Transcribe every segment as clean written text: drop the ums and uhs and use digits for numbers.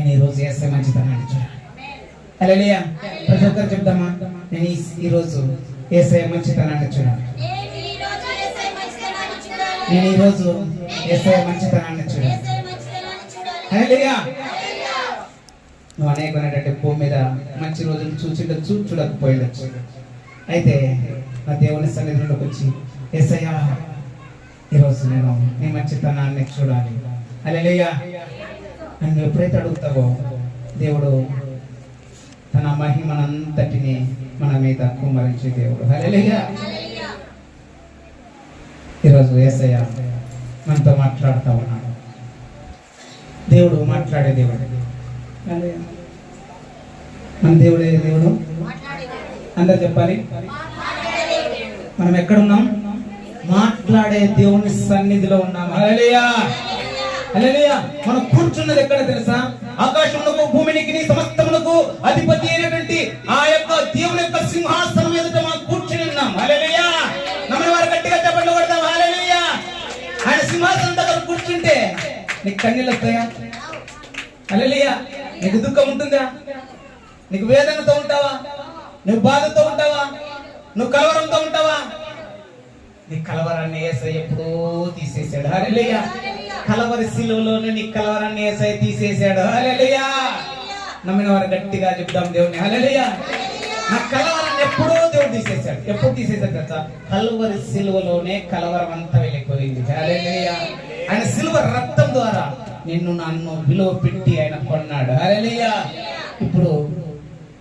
నేను ఈరోజు యేసయ్య మంచితనాన్ని చూడాలి. హల్లెలూయా. ప్రతి ఒక్కరు చెప్దామా, నేను ఈరోజు యేసయ్య మంచితనాన్ని చూడాలి. నేను ఈరోజు యేసయ్య మంచితనాన్ని చూడాలి. హల్లెలూయా. నువ్వు అనేకమైనటువంటి భూమి మీద మంచి రోజులు చూసిండొచ్చు, చూడకపోయిండొచ్చు. అయితే నా దేవుని సన్నిధిలోకి వచ్చి యేసయ్య ఈరోజు నేను నీ మంచితనాన్ని చూడాలి. హల్లెలూయా. నన్ను ఎప్పుడైతే అడుగుతావో దేవుడు తన మహిమనంతటిని మన మీద కుమ్మరించే దేవుడు. హల్లెలూయా. ఈరోజు యేసయ్య మనతో మాట్లాడుతూ ఉన్నాడు. దేవుడు మాట్లాడే దేవుడు. మన దేవుడే దేవుడు. అందరు చెప్పాలి, మనం ఎక్కడున్నాం? మాట్లాడే దేవుని సన్నిధిలో ఉన్నాం. హల్లెలూయా. హల్లెలూయా. మనం కూర్చున్నది ఎక్కడ తెలుసా? ఆకాశమునకు భూమికి సమస్తమునకు అధిపతి అయినటువంటి ఆ యొక్క దేవుని యొక్క సింహాసనం ఎదుట మనం కూర్చుని ఉన్నాం. హల్లెలూయా. నమ్మిన వారు గట్టిగా చెప్పండి కొడతాం. హల్లెలూయా. ఆయన సింహాసనం దగ్గర కూర్చుంటే నీకు కన్నీళ్ళు వస్తాయా? హల్లెలూయా. నీకు దుఃఖం ఉంటుందా? నీకు వేదనతో ఉంటావా? నువ్వు బాధతో ఉంటావా? నువ్వు కలవరంతో ఉంటావా? నీ కలవరాన్ని యేసయ్య ఎప్పుడూ తీసేశాడు. హల్లెలూయా. కలవరి సిలువలోనే నీ కలవరాన్ని యేసయ్య తీసేశాడు. హల్లెలూయా. నమ్మిన వారు గట్టిగా చెప్తాం దేవుని. హల్లెలూయా. నా కలవరాన్ని ఎప్పుడూ దేవుడు తీసేశాడు. ఎప్పుడు తీసేశాడు తెలుసా? కలవరి సిలువలోనే కలవరం అంతా వెళ్ళిపోయింది. హల్లెలూయా. ఆయన సిలువ రక్తం ద్వారా నిన్ను నన్ను విలువ పెట్టి ఆయన కొన్నాడు. హల్లెలూయా. ఇప్పుడు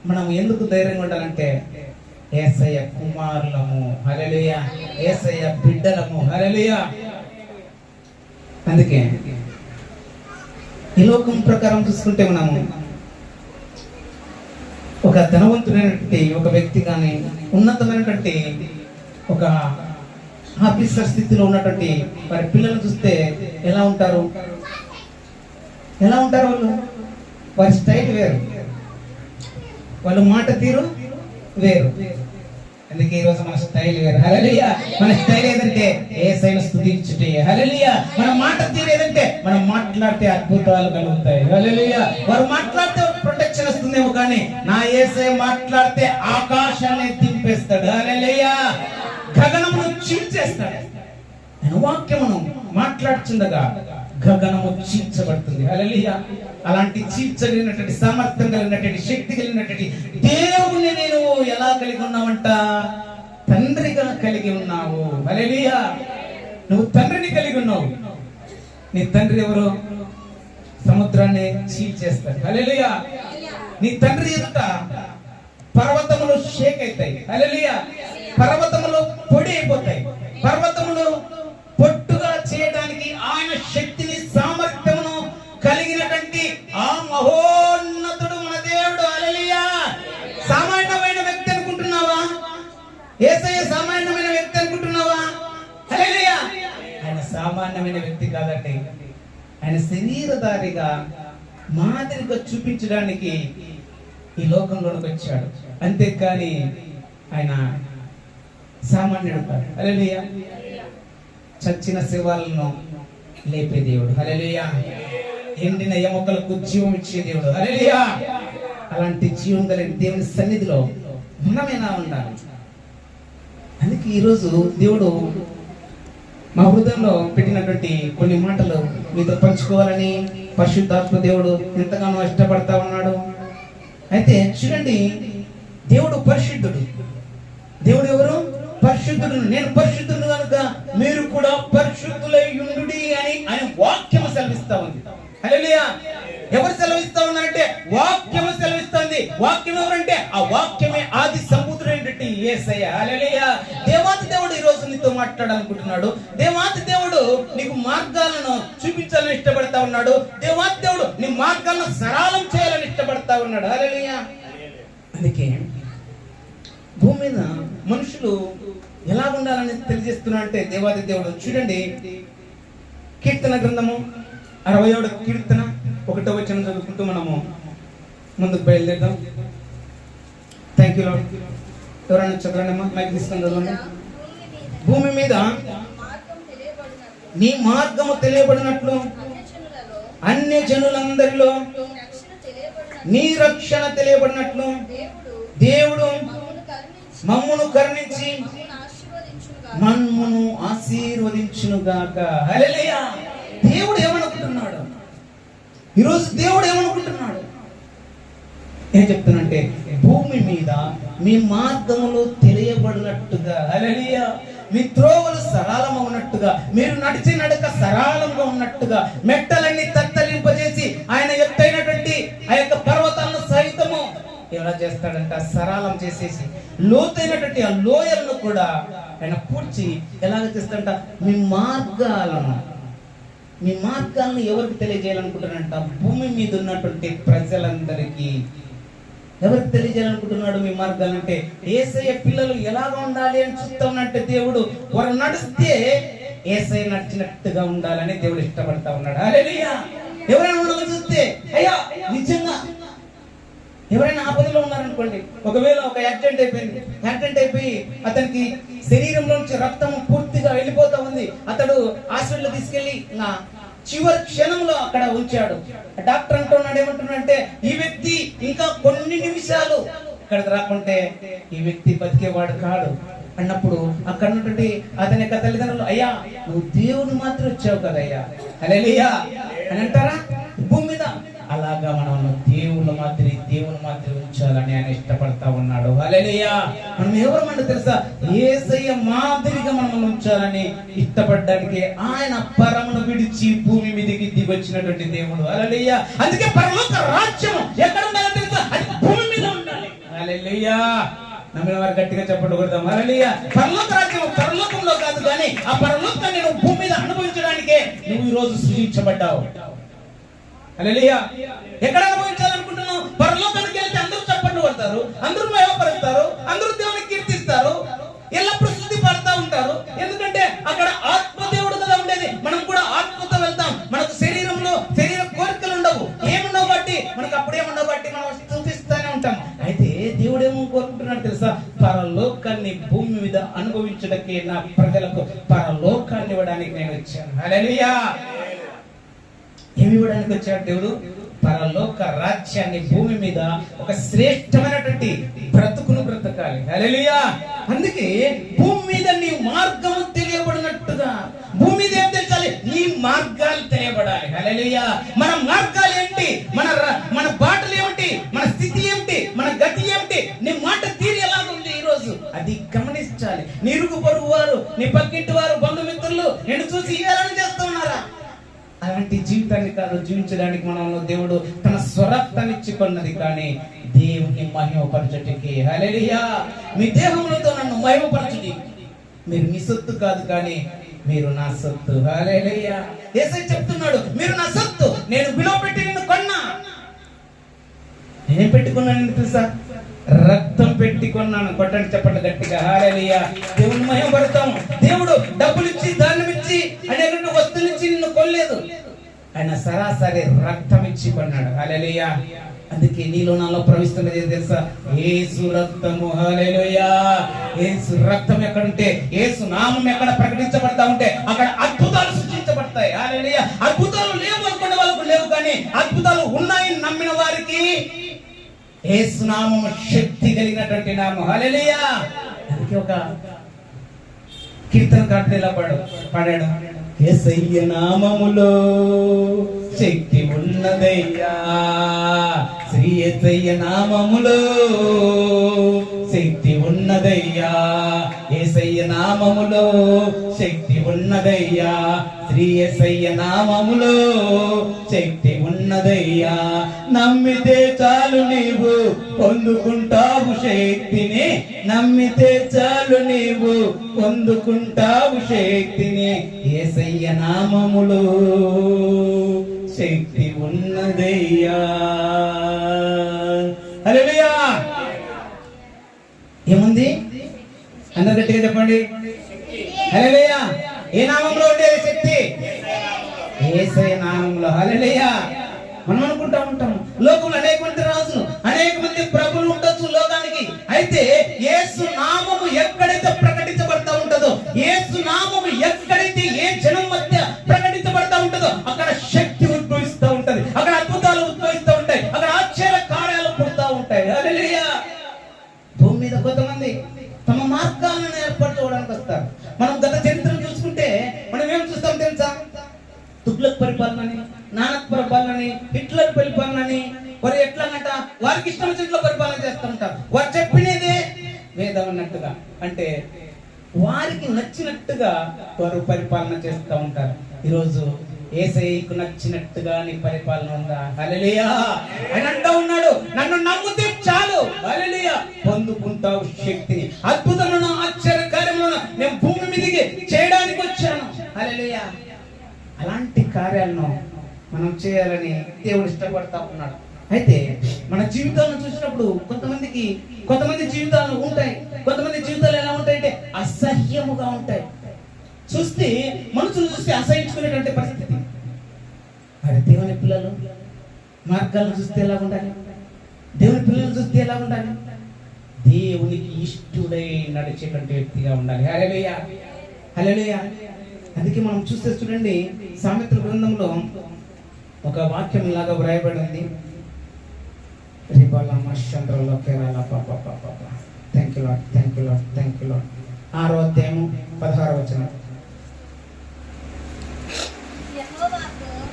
మనం ఎందుకు ధైర్యంగా ఉండాలంటే యేసయ్య కుమారులము. హల్లెలూయా. యేసయ్య బిడ్డలము. హల్లెలూయా. అందుకే ఈ లోకం ప్రకారం చూసుకుంటే మనము ఒక ధనవంతుడైనటువంటి ఒక వ్యక్తి కానీ ఉన్నతమైనటువంటి ఒక ఆఫీసర్ స్థితిలో ఉన్నటువంటి వారి పిల్లలు చూస్తే ఎలా ఉంటారు? ఎలా ఉంటారు వాళ్ళు? వారి స్టైల్ వేరు, వాళ్ళ మాట తీరు వేరు. అందుకే ఈరోజు మన స్టైల్ వేరు. హల్లెలూయా. మన స్టైల్ ఏదంటే యేసయ్యను స్తుతించుటే. హల్లెలూయా. మన మాట తీరు ఏదంటే మనం మాట్లాడితే అద్భుతాలు కలుగుతాయి. హల్లెలూయా. వారు మాట్లాడితే ప్రొటెక్షన్ వస్తుందేమో కానీ నా యేసయ్య మాట్లాడితే ఆకాశాన్ని దింపేస్తాడు. హల్లెలూయా. గగనమును చీల్చేస్తాడు. ఆయన వాక్యమును మాట్లాడుచుండగా గగనము చీల్చబడుతుంది. హల్లెలూయా. అలాంటి చీల్చగలిగినటువంటి సామర్థ్యం కలిగినటువంటి శక్తి కలిగినటువంటి దేవుణ్ణి నేను ఎలా కలిగి ఉన్నావంట? తండ్రిగా కలిగి ఉన్నావు. హల్లెలూయా. నువ్వు తండ్రిని కలిగి ఉన్నావు. నీ తండ్రి ఎవరు? సముద్రాన్ని చీల్చేస్తాడు. హల్లెలూయా. నీ తండ్రి ఎదుట పర్వతములు షేక్ అవుతాయి. హల్లెలూయా. పర్వతములు పొడి అయిపోతాయి. పర్వతములు పొట్టుగా చేయడానికి ఆయన శక్తిని సామర్థ్యమును కలిగినటువంటి ఆ మహోన్నతుడు మన దేవుడు. హల్లెలూయా. సామాన్యమైన వ్యక్తి అనుకుంటున్నావా? యేసయ్య సామాన్యమైన వ్యక్తి అనుకుంటున్నావా? హల్లెలూయా. ఆయన సామాన్యమైన వ్యక్తి కాదండి. ఆయన శరీరధారిగా మాదిరిగా చూపించడానికి ఈ లోకంలోకి వచ్చాడు. అంతేకాని ఆయన సామాన్యుడు కాదు. హల్లెలూయా. చచ్చిన శవాలను లేపే దేవుడు. హల్లెలూయా. ఎండిన ఎముకలకు జీవం ఇచ్చే దేవుడు. హల్లెలూయా. అలాంటి జీవం కలిగిన దేవుని సన్నిధిలో మనమేనా ఉండాలి. అందుకే ఈరోజు దేవుడు మా హృదయంలో పెట్టినటువంటి కొన్ని మాటలు మీతో పంచుకోవాలని పరిశుద్ధాత్మ దేవుడు ఎంతగానో ఇష్టపడతా ఉన్నాడు. అయితే చూడండి, దేవుడు పరిశుద్ధుడు. దేవుడు ఎవరు? పరిశుద్ధుడు. నేను పరిశుద్ధుడు కనుక మీరు కూడా పరిశుద్ధులై ఉండుడి అని ఆయన వాక్యము సెలవిస్తా ఉంది. హల్లెలూయా. ఎవరు సెలవిస్తా ఉన్నారంటే వాక్యము సెలవిస్తుంది. వాక్యం ఎవరంటే ఆ వాక్యమే ఆది సంబుద్ధుడైనటువంటి యేసయ్య. హల్లెలూయా. దేవాది దేవుడు ఈ రోజు నీతో మాట్లాడాలనుకుంటున్నాడు. దేవాది దేవుడు నీకు మార్గాలను చూపించాలని ఇష్టపడతా ఉన్నాడు. దేవాది దేవుడు నీ మార్గాలను సరళం చేయాలని ఇష్టపడతా ఉన్నాడు. హల్లెలూయా. అందుకే భూమి మీద మనుషులు ఎలా ఉండాలని తెలియజేస్తున్నా అంటే దేవాది దేవుడు చూడండి, కీర్తన గ్రంథము 67వ కీర్తన 1వ వచనం చదువుకుంటూ మనము ముందుకు బయలుదేరుదాం. Thank you lord. ఎవరైనా చదవండి, మైక్ తీసుకొని చదవండి. భూమి మీద నీ మార్గము తెలియబడినట్లు అన్య జనులందరిలో నీ రక్షణ తెలియబడినట్లు దేవుడు మమ్మును కరుణించి మమ్మును ఆశీర్వదించునుగాక. హల్లెలూయా. దేవుడు ఏమనుకుంటున్నాడు ఈరోజు? దేవుడు ఏమనుకుంటున్నాడు? ఏం చెప్తున్నంటే, భూమి మీద మీ మార్గములు తెలియబడినట్టుగా, హల్లెలూయా, మీ త్రోవలు సరళంగా ఉన్నట్టుగా, మీరు నడిచే నడక సరళంగా ఉన్నట్టుగా, మెట్టలన్నీ తత్తలింపజేసి ఆయన ఎత్తైనటువంటి ఆ యొక్క పర్వతాలను సహితము ఎలా చేస్తాడంట? సరళం చేసేసి లోతైనటువంటి ఆ లోయలను కూడా ఆయన పూడ్చి ఎలాగ చేస్తాడంట? మీ మార్గాలను ఎవరికి తెలియజేయాలనుకుంటున్నాడంట? భూమి మీద ఉన్నటువంటి ప్రజలందరికీ. ఎవరికి తెలియజేయాలనుకుంటున్నాడు మీ మార్గాలంటే? యేసయ్య పిల్లలు ఎలాగ ఉండాలి అని చూస్తామంటే దేవుడు వారు నడిస్తే యేసయ్య నడిచినట్టుగా ఉండాలని దేవుడు ఇష్టపడతా ఉన్నాడు. హల్లెలూయా. ఎవరైనా ఉండాలని చూస్తే, అయ్యా నిజంగా ఎవరైనా ఆపదలో ఉన్నారనుకోండి, ఒకవేళ ఒక యాక్సిడెంట్ అయిపోయి అతనికి శరీరంలో నుంచి రక్తం పూర్తిగా వెళ్ళిపోతా ఉంది, అతడు హాస్పిటల్ తీసుకెళ్లి చివరి క్షణంలో అక్కడ ఉంచాడు. డాక్టర్ అంటున్నాడు, ఏమంటున్నాడంటే, ఈ వ్యక్తి ఇంకా కొన్ని నిమిషాలు ఇక్కడికి రాకుంటే ఈ వ్యక్తి బతికేవాడు కాడు అన్నప్పుడు అక్కడ ఉన్నటువంటి అతని యొక్క తల్లిదండ్రులు, అయ్యా నువ్వు దేవుని మాత్రం వచ్చావు కదయ్యా, హల్లెలూయా అని అంటారా? భూమి మీద అలాగా మనం దేవుని మాదిరి ఉంచాలని ఆయన ఇష్టపడతా ఉన్నాడు. హల్లెలూయా. మనం ఎవరమంటే తెలుసా? యేసయ్య మాదిరిగా మనం ఉంచాలని ఇష్టపడడానికి ఆయన పరమును విడిచి భూమి మీదకి దిగి వచ్చినటువంటి దేవుడు. హల్లెలూయా. అందుకే పరలోక రాజ్యం ఎక్కడ ఉండాలో తెలుసా? అది భూమి మీద ఉండాలి. హల్లెలూయా. నమ్మిన వారు గట్టిగా చెప్పండి కొడదాం. హల్లెలూయా. పరలోక రాజ్యం పరలోకంలో కాదు, కానీ ఆ పరలోకాన్ని నువ్వు భూమి మీద అనుభవించడానికే నువ్వు ఈ రోజు సృజించబడ్డావు. హల్లెలూయా. ఎక్కడ అనుభవించాలనుకుంటున్నావు? పరలోకానికి వెళ్తే అందరూ చప్పట్లు కొడతారు, అందరూ మహిమపరుస్తారు, అందరూ దేవుని కీర్తిస్తారు, ఎల్లప్పుడూ స్తుతి పడతా ఉంటారు. ఎందుకంటే అక్కడ ఆత్మదేవుడు కదా ఉండేది. మనం కూడా ఆత్మతో వెళ్తాం. మనకు శరీర కోరికలు ఉండవు, ఏముండవు బట్టి మనకు అప్పుడేముండవు బట్టి మనం స్తుతిస్తూనే ఉంటాం. అయితే దేవుడు ఏమో కోరుకుంటున్నాడు తెలుసా? పరలోకాన్ని భూమి మీద అనుభవించడానికి నా ప్రజలకు పరలోకాన్ని ఇవ్వడానికి నేను వచ్చాను. హల్లెలూయా. ఏమి ఇవ్వడానికి వచ్చాడు దేవుడు? పరలోక రాజ్యాన్ని భూమి మీద ఒక శ్రేష్టమైనటువంటి బ్రతుకును బ్రతకాలి. హల్లెలూయా. అందుకే భూమి మీద నీ మార్గము తెలియబడినట్టుగా భూమి మీద ఏం తెలియాలి? నీ మార్గాలు తెలియబడాలి. హల్లెలూయా. మన మార్గాలు ఏంటి? మన బాటలు ఏమిటి? మన స్థితి ఏమిటి? మన గతి ఏమిటి? నీ మాట తీరు ఎలాగుంది ఈ రోజు అది గమనించాలి. నీ ఇరుగు పొరుగు వారు, నీ పక్కింటి వారు, బంధుమిత్రులు నిన్ను చూసి ఏలని చేస్తూ ఉన్నారా? అలాంటి జీవితాన్ని కాదు జీవించడానికి మనం దేవుడు తన స్వరక్తాన్నిచ్చుకున్నది, కానీ దేవుని మహిమపరచుటకి. హల్లెలూయా. మీ దేహములతో నన్ను మహిమపరచుడి. మీరు మీ సొత్తు కాదు, కానీ మీరు నా సొత్తు. హల్లెలూయా. యేసయ్య చెప్తున్నాడు, మీరు నా సొత్తు, నేను విలువ పెట్టి నిన్ను కొన్నా. నేనేం పెట్టుకున్నాను తెలుసా? రక్తం పెట్టి కొన్నాను. కొట్టండి చెప్పండి గట్టిగా. హల్లెలూయా. దేవుని మహిమపడతాము. దేవుడు డబ్బులు ఇచ్చి, దానం ఇచ్చి, అనేక వస్తువులు ఇచ్చి నిన్ను కొనలేదు. ఆయన సరాసరి రక్తం ఇచ్చి కొన్నాడు. హల్లెలూయా. అందుకే నీలో నాలో ప్రవహిస్తున్నది ఏం తెలుసా? యేసు రక్తము. హల్లెలూయా. యేసు రక్తం ఎక్కడుంటే, యేసు నామం ఎక్కడ ప్రకటించబడతా ఉంటే అక్కడ అద్భుతాలు సృష్టించబడతాయి. హల్లెలూయా. అద్భుతాలు లేవు అనుకునే వాళ్ళకు లేవు, కానీ అద్భుతాలు ఉన్నాయని నమ్మిన వారికి యేసు నామము శక్తి కలిగినటువంటి నామం. హల్లెలూయా. అందుకే ఒక కీర్తనకారుడు ఇలా పాడాడు, యేసయ్య నామములో శక్తి ఉన్నదయ్యా, శ్రీ యేసయ్య నామములో శక్తి ఉన్నదయ్యా, యేసయ్య నామములో శక్తి ఉన్నదయ్యా, శ్రీ యేసయ్య నామములో శక్తి ఉన్నదయ్యా. నమ్మితే చాలు నీవు పొందుకుంటావు శక్తిని, నమ్మితే చాలు నీవు పొందుకుంటావు శక్తిని, యేసయ్య నామములో శక్తి ఉన్నదయ్యా. హల్లెలూయా. ఏముంది? అందరు గట్టిగా చెప్పండి. హల్లెలూయా. ఏ నామంలో ఉండేది శక్తి? యేసయ్య నామంలో. హల్లెలూయా. మనం అనుకుంటా ఉంటాము లోకంలో అనేక మంది రాజులు, అనేక మంది ప్రభువులు ఉండొచ్చు లోకానికి. అయితే యేసు నామము ఎక్కడైతే ప్రకటించబడతా ఉంటుందో, యేసు నామము ఎక్కడైతే ఏ జనం మధ్య ప్రకటించబడతా ఉంటుందో అక్కడ శక్తి ఉద్భవిస్తూ ఉంటది, అక్కడ అద్భుతాలు ఉద్భవిస్తూ ఉంటాయి, అక్కడ ఆశ్చర్య గుడ్లకు పరిపాలనని, నానక్ పరిపాలనని, హిట్లర్ పరిపాలనని, వారు ఎట్లాగంట వారికి ఇష్టం వచ్చినట్లు పరిపాలన చేస్తూ ఉంటారు. వారు చెప్పినదే వేదం అన్నట్టుగా, అంటే వారికి నచ్చినట్టుగా వారు పరిపాలన చేస్తూ ఉంటారు. ఈరోజు యేసయ్యకు నచ్చినట్టుగా నీ పరిపాలన ఉందా? హల్లెలూయా. ఆయన అంటూ ఉన్నాడు, నన్ను నమ్మితే చాలు, హల్లెలూయా, పొందుకుంటావు శక్తిని, అద్భుతములను ఆశ్చర్యకార్యములను నేను భూమి మీదకి చేయడానికి వచ్చాను. హల్లెలూయా. అలాంటి కార్యాలను మనం చేయాలని దేవుడు ఇష్టపడతా ఉన్నాడు. అయితే మన జీవితాలను చూసినప్పుడు కొంతమంది జీవితాలు ఉంటాయి. కొంతమంది జీవితాలు ఎలా ఉంటాయంటే అసహ్యముగా ఉంటాయి. చూస్తే మనుషులు చూస్తే అసహించుకునేటువంటి పరిస్థితి. మరి దేవుని పిల్లలు మార్గాలను చూస్తే ఎలా ఉండాలి? దేవుని పిల్లలు చూస్తే ఎలా ఉండాలి? దేవునికి ఇష్టడై నడిచేటువంటి వ్యక్తిగా ఉండాలి. హల్లెలూయా, హల్లెలూయా. అందుకే మనం చూస్తే చూడండి, సామెతల గ్రంథంలో ఒక వాక్యం ఇలాగా వ్రాయబడి ఉంది. Thank you Lord, thank you Lord, thank you lord. 6వ అధ్యాయము 16వ వచనం.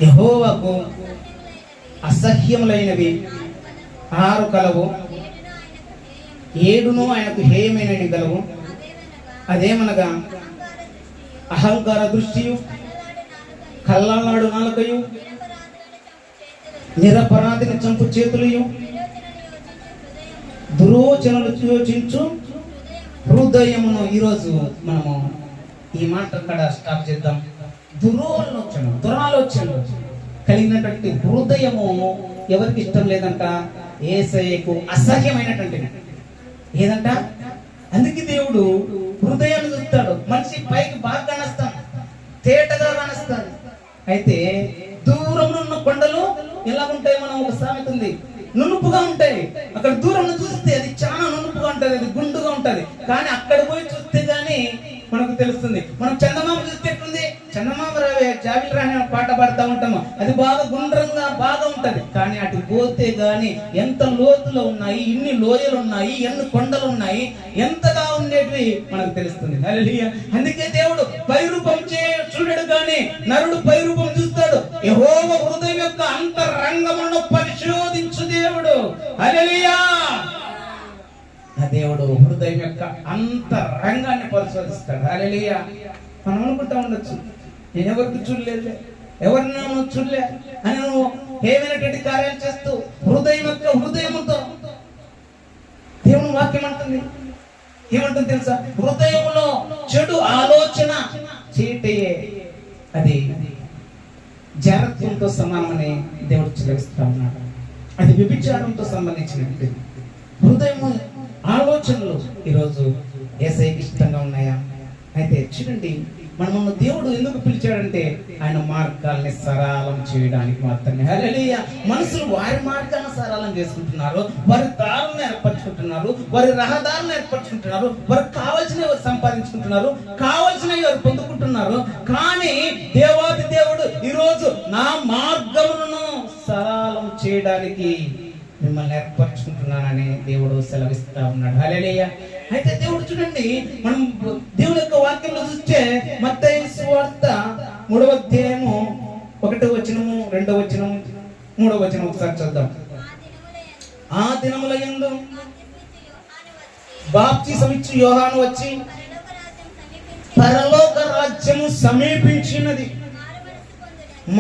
యెహోవాకు అసహ్యములైనవి 6 కలవు, 7 ఆయనకు హేయమైనవి గలవు. అదేమనగా అహంకార దృష్టియు, కళ్ళనాడు నాలుకయు, నిరపరాధిని చంపు చేతులయు, దురోచనలు యోచించు హృదయమును. ఈరోజు మనము ఈ మాట అక్కడ స్టాప్ చేద్దాం. దురాలోచనలు కలిగినటువంటి హృదయము ఎవరికి ఇష్టం లేదంట? యేసయ్యకు అసహ్యమైనటువంటి ఏదంట. అందుకే దేవుడు హృదయాన్ని చూస్తాడు. మనిషి పైకి బాగా కానస్తాడు, తేటగా కానస్తాడు. అయితే దూరంలో ఉన్న కొండలు ఎలా ఉంటాయి? మనం ఒక సామెత ఉంది, నునుపుగా ఉంటాయి. అక్కడ దూరంలో చూస్తే అది చాలా నునుపుగా ఉంటది, అది గుండుగా ఉంటది. కానీ అక్కడ పోయి చూస్తే గానీ మనకు తెలుస్తుంది. మనం చందమామ చూస్తే ఎట్లుంది? చందమామ రావే జాబిల్ రాని పాట పాడుతూ ఉంటాము, అది బాగా గుండ్రంగా బాగా ఉంటది. కానీ అటు పోతే గాని ఎంత లోతులో ఉన్నాయి, ఎన్ని లోయలు ఉన్నాయి, ఎన్ని కొండలు ఉన్నాయి, ఎంతగా ఉండేటివి మనకు తెలుస్తుంది. హల్లెలూయా. అందుకే దేవుడు పైరూపం చూడడు గాని నరుడు పైరూపం చూస్తాడు. యెహోవా హృదయం యొక్క అంతరంగమును పరిశోధించు దేవుడు. హల్లెలూయా. ఆ దేవుడు హృదయం యొక్క అంతరంగాన్ని పరిశోధిస్తాడు. హల్లెలూయా. మనం అనుకుంటా ఉండొచ్చు, నేను ఎవరికి చూడలేదు, ఎవరిని చూడలే అని నువ్వు ఏమైనటువంటి కార్యాలు చేస్తూ హృదయంతో దేవుని వాక్యం అంటుంది. ఏమంటుంది తెలుసా? హృదయంలో చెడు ఆలోచన చేయటయే అది జారత్వంతో సమానమని దేవుడు చెల్లిస్తా ఉన్నాడు. అది వ్యభిచారంతో సంబంధించినది. హృదయం ఆలోచనలు ఈరోజు యేసయ్యకి ఇష్టంగా ఉన్నాయా? అయితే చూడండి, మనము దేవుడు ఎందుకు పిలిచాడంటే ఆయన మార్గాల్ని సరళం చేయడానికి మాత్రమే. హల్లెలూయా. మనుషులు వారి మార్గాలను సరళం చేసుకుంటున్నారు, వారి దారులను ఏర్పరచుకుంటున్నారు, వారి రహదారులను ఏర్పరచుకుంటున్నారు, వారికి కావాల్సినవి వారు సంపాదించుకుంటున్నారు, కావాల్సినవి వారు పొందుకుంటున్నారు. కానీ దేవాది దేవుడు ఈరోజు నా మార్గములను సరళం చేయడానికి మిమ్మల్ని ఏర్పరచుకుంటున్నానని దేవుడు సెలవిస్తా ఉన్నాడు. హల్లెలూయా. అయితే దేవుడు చూడండి, మనం దేవుని యొక్క వాక్యంలో చూస్తే మత్తయి సువార్త 3వ అధ్యాయము 1వ వచనము, 2వ వచనము, 3వ వచనం ఒకసారి చూద్దాం. ఆ దినముల యందు బాప్తిసం ఇచ్చు యోహాను వచ్చి పరలోక రాజ్యము సమీపించినది,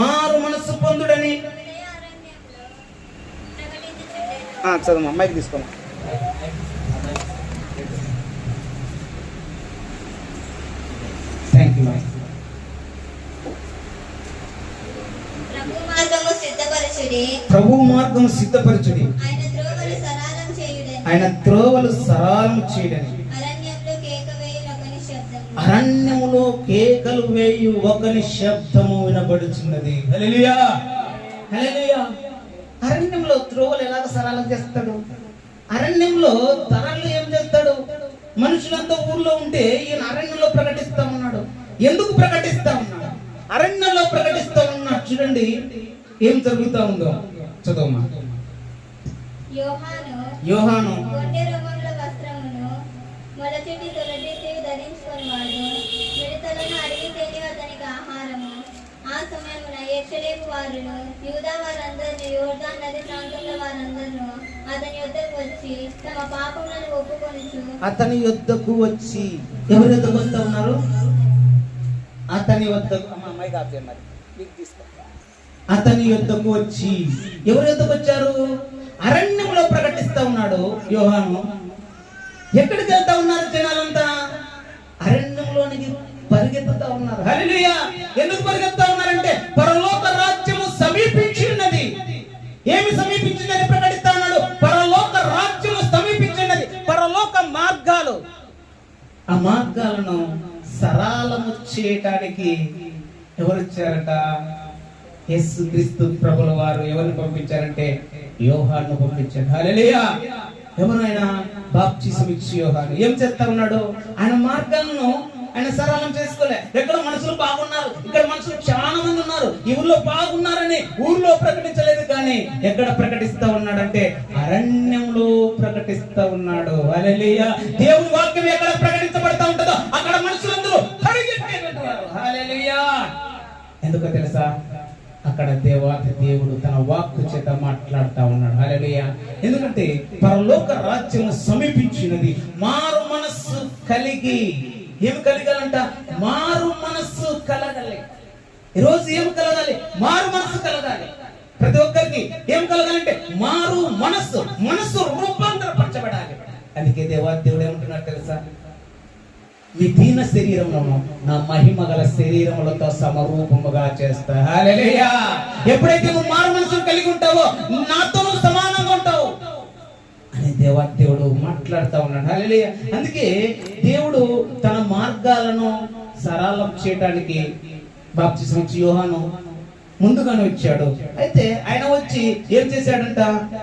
మారు మనసు పొందుడని చదువు అమ్మాయికి తీసుకోండి. Thank you. ప్రభు మార్గము సిద్ధపరచుడి, ఆయన త్రోవలు సరళం చేయడని. అరణ్యములో కేకలు వేయు ఒకని శబ్దము వినబడుచున్నది. హల్లెలూయా, హల్లెలూయా. అరణ్యంలో త్రోవలు ఎలాగ సరళం చేస్తాడు? అరణ్యంలో దారులు ఏం చేస్తాడు? మనుషులంతా ఊర్లో ఉంటే ఈయన అరణ్యంలో ప్రకటిస్తా ఉన్నాడు. ఎందుకు ప్రకటిస్తా ఉన్నాడు? అరణ్యంలో ప్రకటిస్తా ఉన్నాడు. చూడండి ఏం జరుగుతా ఉందో చదవమా. యోహాను ఆ సమయమున యెరూషలేము వారును యూదా వారందరూ యోర్దాను నది ప్రాంతంలో వారందరూ అతని యొద్దకు వచ్చి తమ పాపములను ఒప్పుకొనుచు అతని యొద్దకు వచ్చి ఎవరి యొద్దకు వస్తా ఉన్నారు? అతని వద్దకు అతని యొద్దకు వచ్చి ఎవరి యొద్దకు వచ్చారు? అరణ్యంలో ప్రకటిస్తా ఉన్నాడు యోహాను. ఎక్కడికి వెళ్తా ఉన్నారు జనాలంతా? అరణ్యంలోనికి పరిగెత్తుతా ఉన్నారు. హల్లెలూయా! ఎందుకు పరిగెత్తా ఉన్నారంటే పరలోక రాజ్యము సమీపించి ఉన్నది. ఏమి సమీపించిందని ప్రకటిస్తా ఉన్నాడు? పరలోక రాజ్యము సమీపించినది. పరలోక మార్గాలు, ఆ మార్గాలను సరళము చేయటానికి ఎవరు వచ్చారట? యేసుక్రీస్తు ప్రభుల వారు ఎవరిని పంపించారంటే యోహాను పంపించారు. హల్లెలూయా! ఎవరైనా బాప్తిసం ఇచ్చి యోహాను ఏం చేస్తా ఉన్నాడు? ఆయన మార్గాలను ఆయన సరళం చేసుకోలే. ఎక్కడ మనుషులు బాగున్నారు, ఇక్కడ మనుషులు చాలా మంది ఉన్నారు, ఈ ఊర్లో బాగున్నారని ఊర్లో ప్రకటించలేదు. కానీ ఎక్కడ ప్రకటిస్తా ఉన్నాడంటే అరణ్యంలో ప్రకటిస్తా ఉన్నాడు. హల్లెలూయా! దేవుని వాక్యం ఎక్కడ ప్రకటించబడతా ఉంటుందో అక్కడ మనుషులందరూ పరిగెత్తేవారు. హల్లెలూయా! ఎందుకో తెలుసా? అక్కడ దేవాది దేవుడు తన వాక్కు చేత మాట్లాడుతా ఉన్నాడు. హల్లెలూయా! ఎందుకంటే పరలోక రాజ్యము సమీపించినది. మారు మనస్సు కలిగి ఏమి కలగాలంట? మారు మనస్సు కలగాలి. ఈరోజు ఏం కలగాలి? మారు మనస్సు కలగాలి. ప్రతి ఒక్కరికి ఏం కలగాలంటే మారు మనస్సు, మనస్సు రూపాంతరపరచబడాలి. అందుకే దేవాది దేవుడు ఏమంటున్నాడు తెలుసా? మీ దీన శరీరములను నా మహిమ గల శరీరములతో సమరూపముగా చేస్తా. హల్లెలూయా! ఎప్పుడైతే నువ్వు మారు మనసును కలిగి ఉంటావో నాతో నువ్వు సమానంగా ఉంటావు అని దేవాది దేవుడు మాట్లాడుతూ ఉన్నాడు. హల్లెలూయా! అందుకే దేవుడు తన మార్గాలను సరళం చేయడానికి బాప్తిసం ఇచ్చి యోహాను ముందుగానే వచ్చాడు. అయితే ఆయన వచ్చి ఏం చేశాడంట?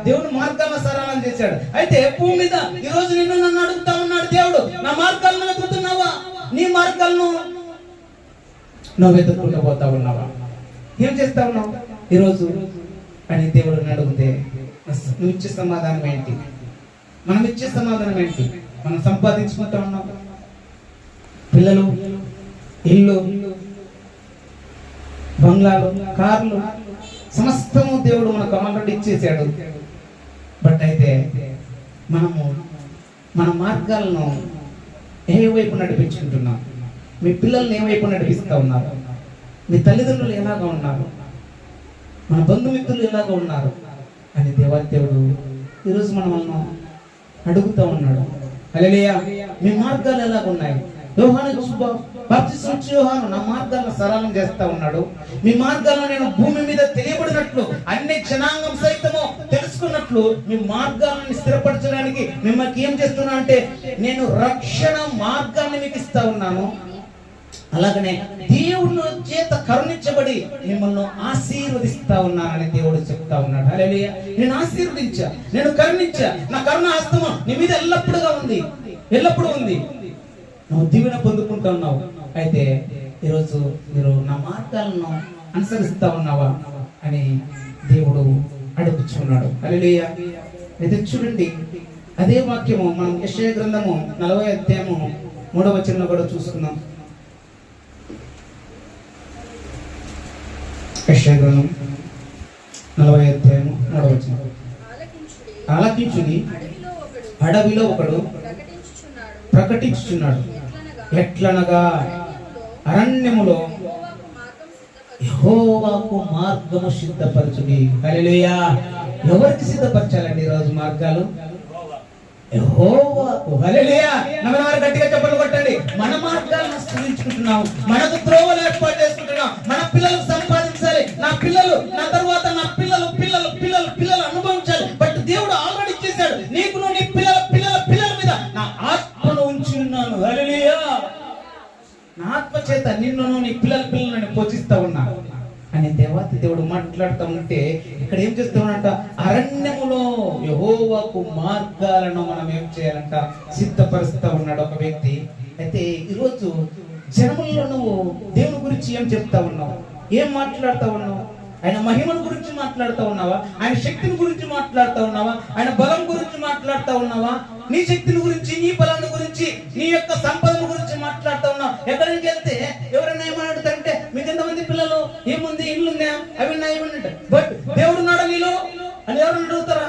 దేవుడు మార్గాలను సరళం చేశాడు. అయితే భూమి మీద ఈ రోజు నిన్ను నన్ను అడుగుతా ఉన్నాడు దేవుడు, నా మార్గాలను వెతుకుతున్నావా? నీ మార్గాలను నువ్వు వెతుక్కుంటూ పోతా ఉన్నావా? ఏం చేస్తా ఉన్నావు ఈరోజు అని దేవుడిని అడిగితే నువ్వు ఇచ్చే సమాధానం ఏంటి? మనం ఇచ్చే సమాధానం ఏంటి? మనం సంపాదించుకుంటా ఉన్నాం, పిల్లలు, ఇల్లు, బంగ్లాలు, కార్లు, సమస్తము దేవుడు మనకు ఆల్రెడీ ఇచ్చేసాడు. బట్ అయితే మనము మన మార్గాలను ఏ వైపు నడిపించుకుంటున్నాం? మీ పిల్లల్ని ఏ వైపు నడిపిస్తూ ఉన్నారు? మీ తల్లిదండ్రులు ఎలాగా ఉన్నారు? మన బంధుమిత్రులు ఎలాగా ఉన్నారు అని దేవాది దేవుడు ఈరోజు మనల్ని అడుగుతూ ఉన్నాడు. హల్లెలూయా! మీ మార్గాలు ఎలాగ ఉన్నాయి? బాప్తిసం ఇచ్చి యోహాను నా మార్గాలను సరళం చేస్తా ఉన్నాడు. మీ మార్గాలను నేను భూమి మీద తెలియబడినట్లు అన్ని జనాంగం సైతము తెలుసుకున్నట్లు మీ మార్గాలను స్థిరపరచడానికి మిమ్మల్ని ఏం చేస్తున్నా అంటే నేను రక్షణ మార్గాన్ని మీకు ఇస్తా ఉన్నాను. అలాగనే దేవుడు చేత కరుణించబడి మిమ్మల్ని ఆశీర్వదిస్తా ఉన్నానని దేవుడు చెప్తా ఉన్నాడు. హల్లెలూయా! నేను ఆశీర్వదించా, నేను కరుణించా, నా కరుణ హస్తము నీ మీద ఎల్లప్పుడూ ఉంది, ఎల్లప్పుడూ ఉంది. నువ్వు దీవెన పొందుకుంటా ఉన్నావు. అయితే ఈరోజు మీరు నా మార్గాలను అనుసరిస్తా ఉన్నావా అని దేవుడు అడుగుచున్నాడు. హల్లెలూయా! అయితే చూడండి, అదే వాక్యము మనం యెషయా గ్రంథము 40వ అధ్యాయము 3వ వచనంలో కూడా చూసుకుందాం. యెషయా గ్రంథం 40వ అధ్యాయము 3వ వచనం. ఆలకించుడి, అడవిలో ఒకడు ప్రకటించుచున్నాడు. ఎట్లనగా అరణ్యములో యెహోవాకు మార్గము సిద్ధపరచుడి. హల్లెలూయా! ఎవరికి సిద్ధపరచాలండి ఈరోజు మార్గాలు? యెహోవాకు. హల్లెలూయా! నమ్మవారు గట్టిగా చెప్పలు కొట్టండి. మన మార్గాలను స్థిరించుకుంటున్నాం, మనకు త్రోవలు ఏర్పాటు చేసుకుంటున్నాం. మన పిల్లలు సంపాదించాలి, నా పిల్లలు నా తర్వాత నా పిల్లలు పిల్లలు పిల్లలు పిల్లలు అనుభవించాలి. బట్ దేవుడు ఆల్రెడీ ఇచ్చేసాడు. నీకు నువ్వు నీ పిల్లల పిల్లల పిల్లల మీద నా ఆత్మను ఉంచి ఉన్నాను. హల్లెలూయా! నా ఆత్మ చేత నిన్ను నీ పిల్లల పిల్లలను పోషిస్తా ఉన్నా అని దేవాతి దేవుడు మాట్లాడుతూ ఉంటే ఇక్కడ ఏం చేస్తున్నాడంట? అరణ్యములో యెహోవాకు మార్గాలను మనం ఏం చేయాలంట? సిద్ధపరుస్తా ఉన్నాడు ఒక వ్యక్తి. అయితే ఈరోజు జనముల్లో నువ్వు దేవుని గురించి ఏం చెప్తా ఉన్నావు? ఏం మాట్లాడుతూ ఉన్నావు? ఆయన మహిమను గురించి మాట్లాడుతూ ఉన్నావా? ఆయన శక్తిని గురించి మాట్లాడుతూ ఉన్నావా? ఆయన బలం గురించి మాట్లాడుతూ ఉన్నావా? నీ శక్తిని గురించి, నీ బలాన్ని గురించి, నీ యొక్క సంపదను గురించి మాట్లాడుతూ ఉన్నావు. ఎక్కడికి వెళ్తే ఎవరైనా ఏమాడుతారంటే మీకు ఎంతమంది పిల్లలు, ఏం ఇవన్నీ అంటారు. బట్ దేవుడు ఉన్నాడా నీలో అని ఎవరు అడుగుతారా?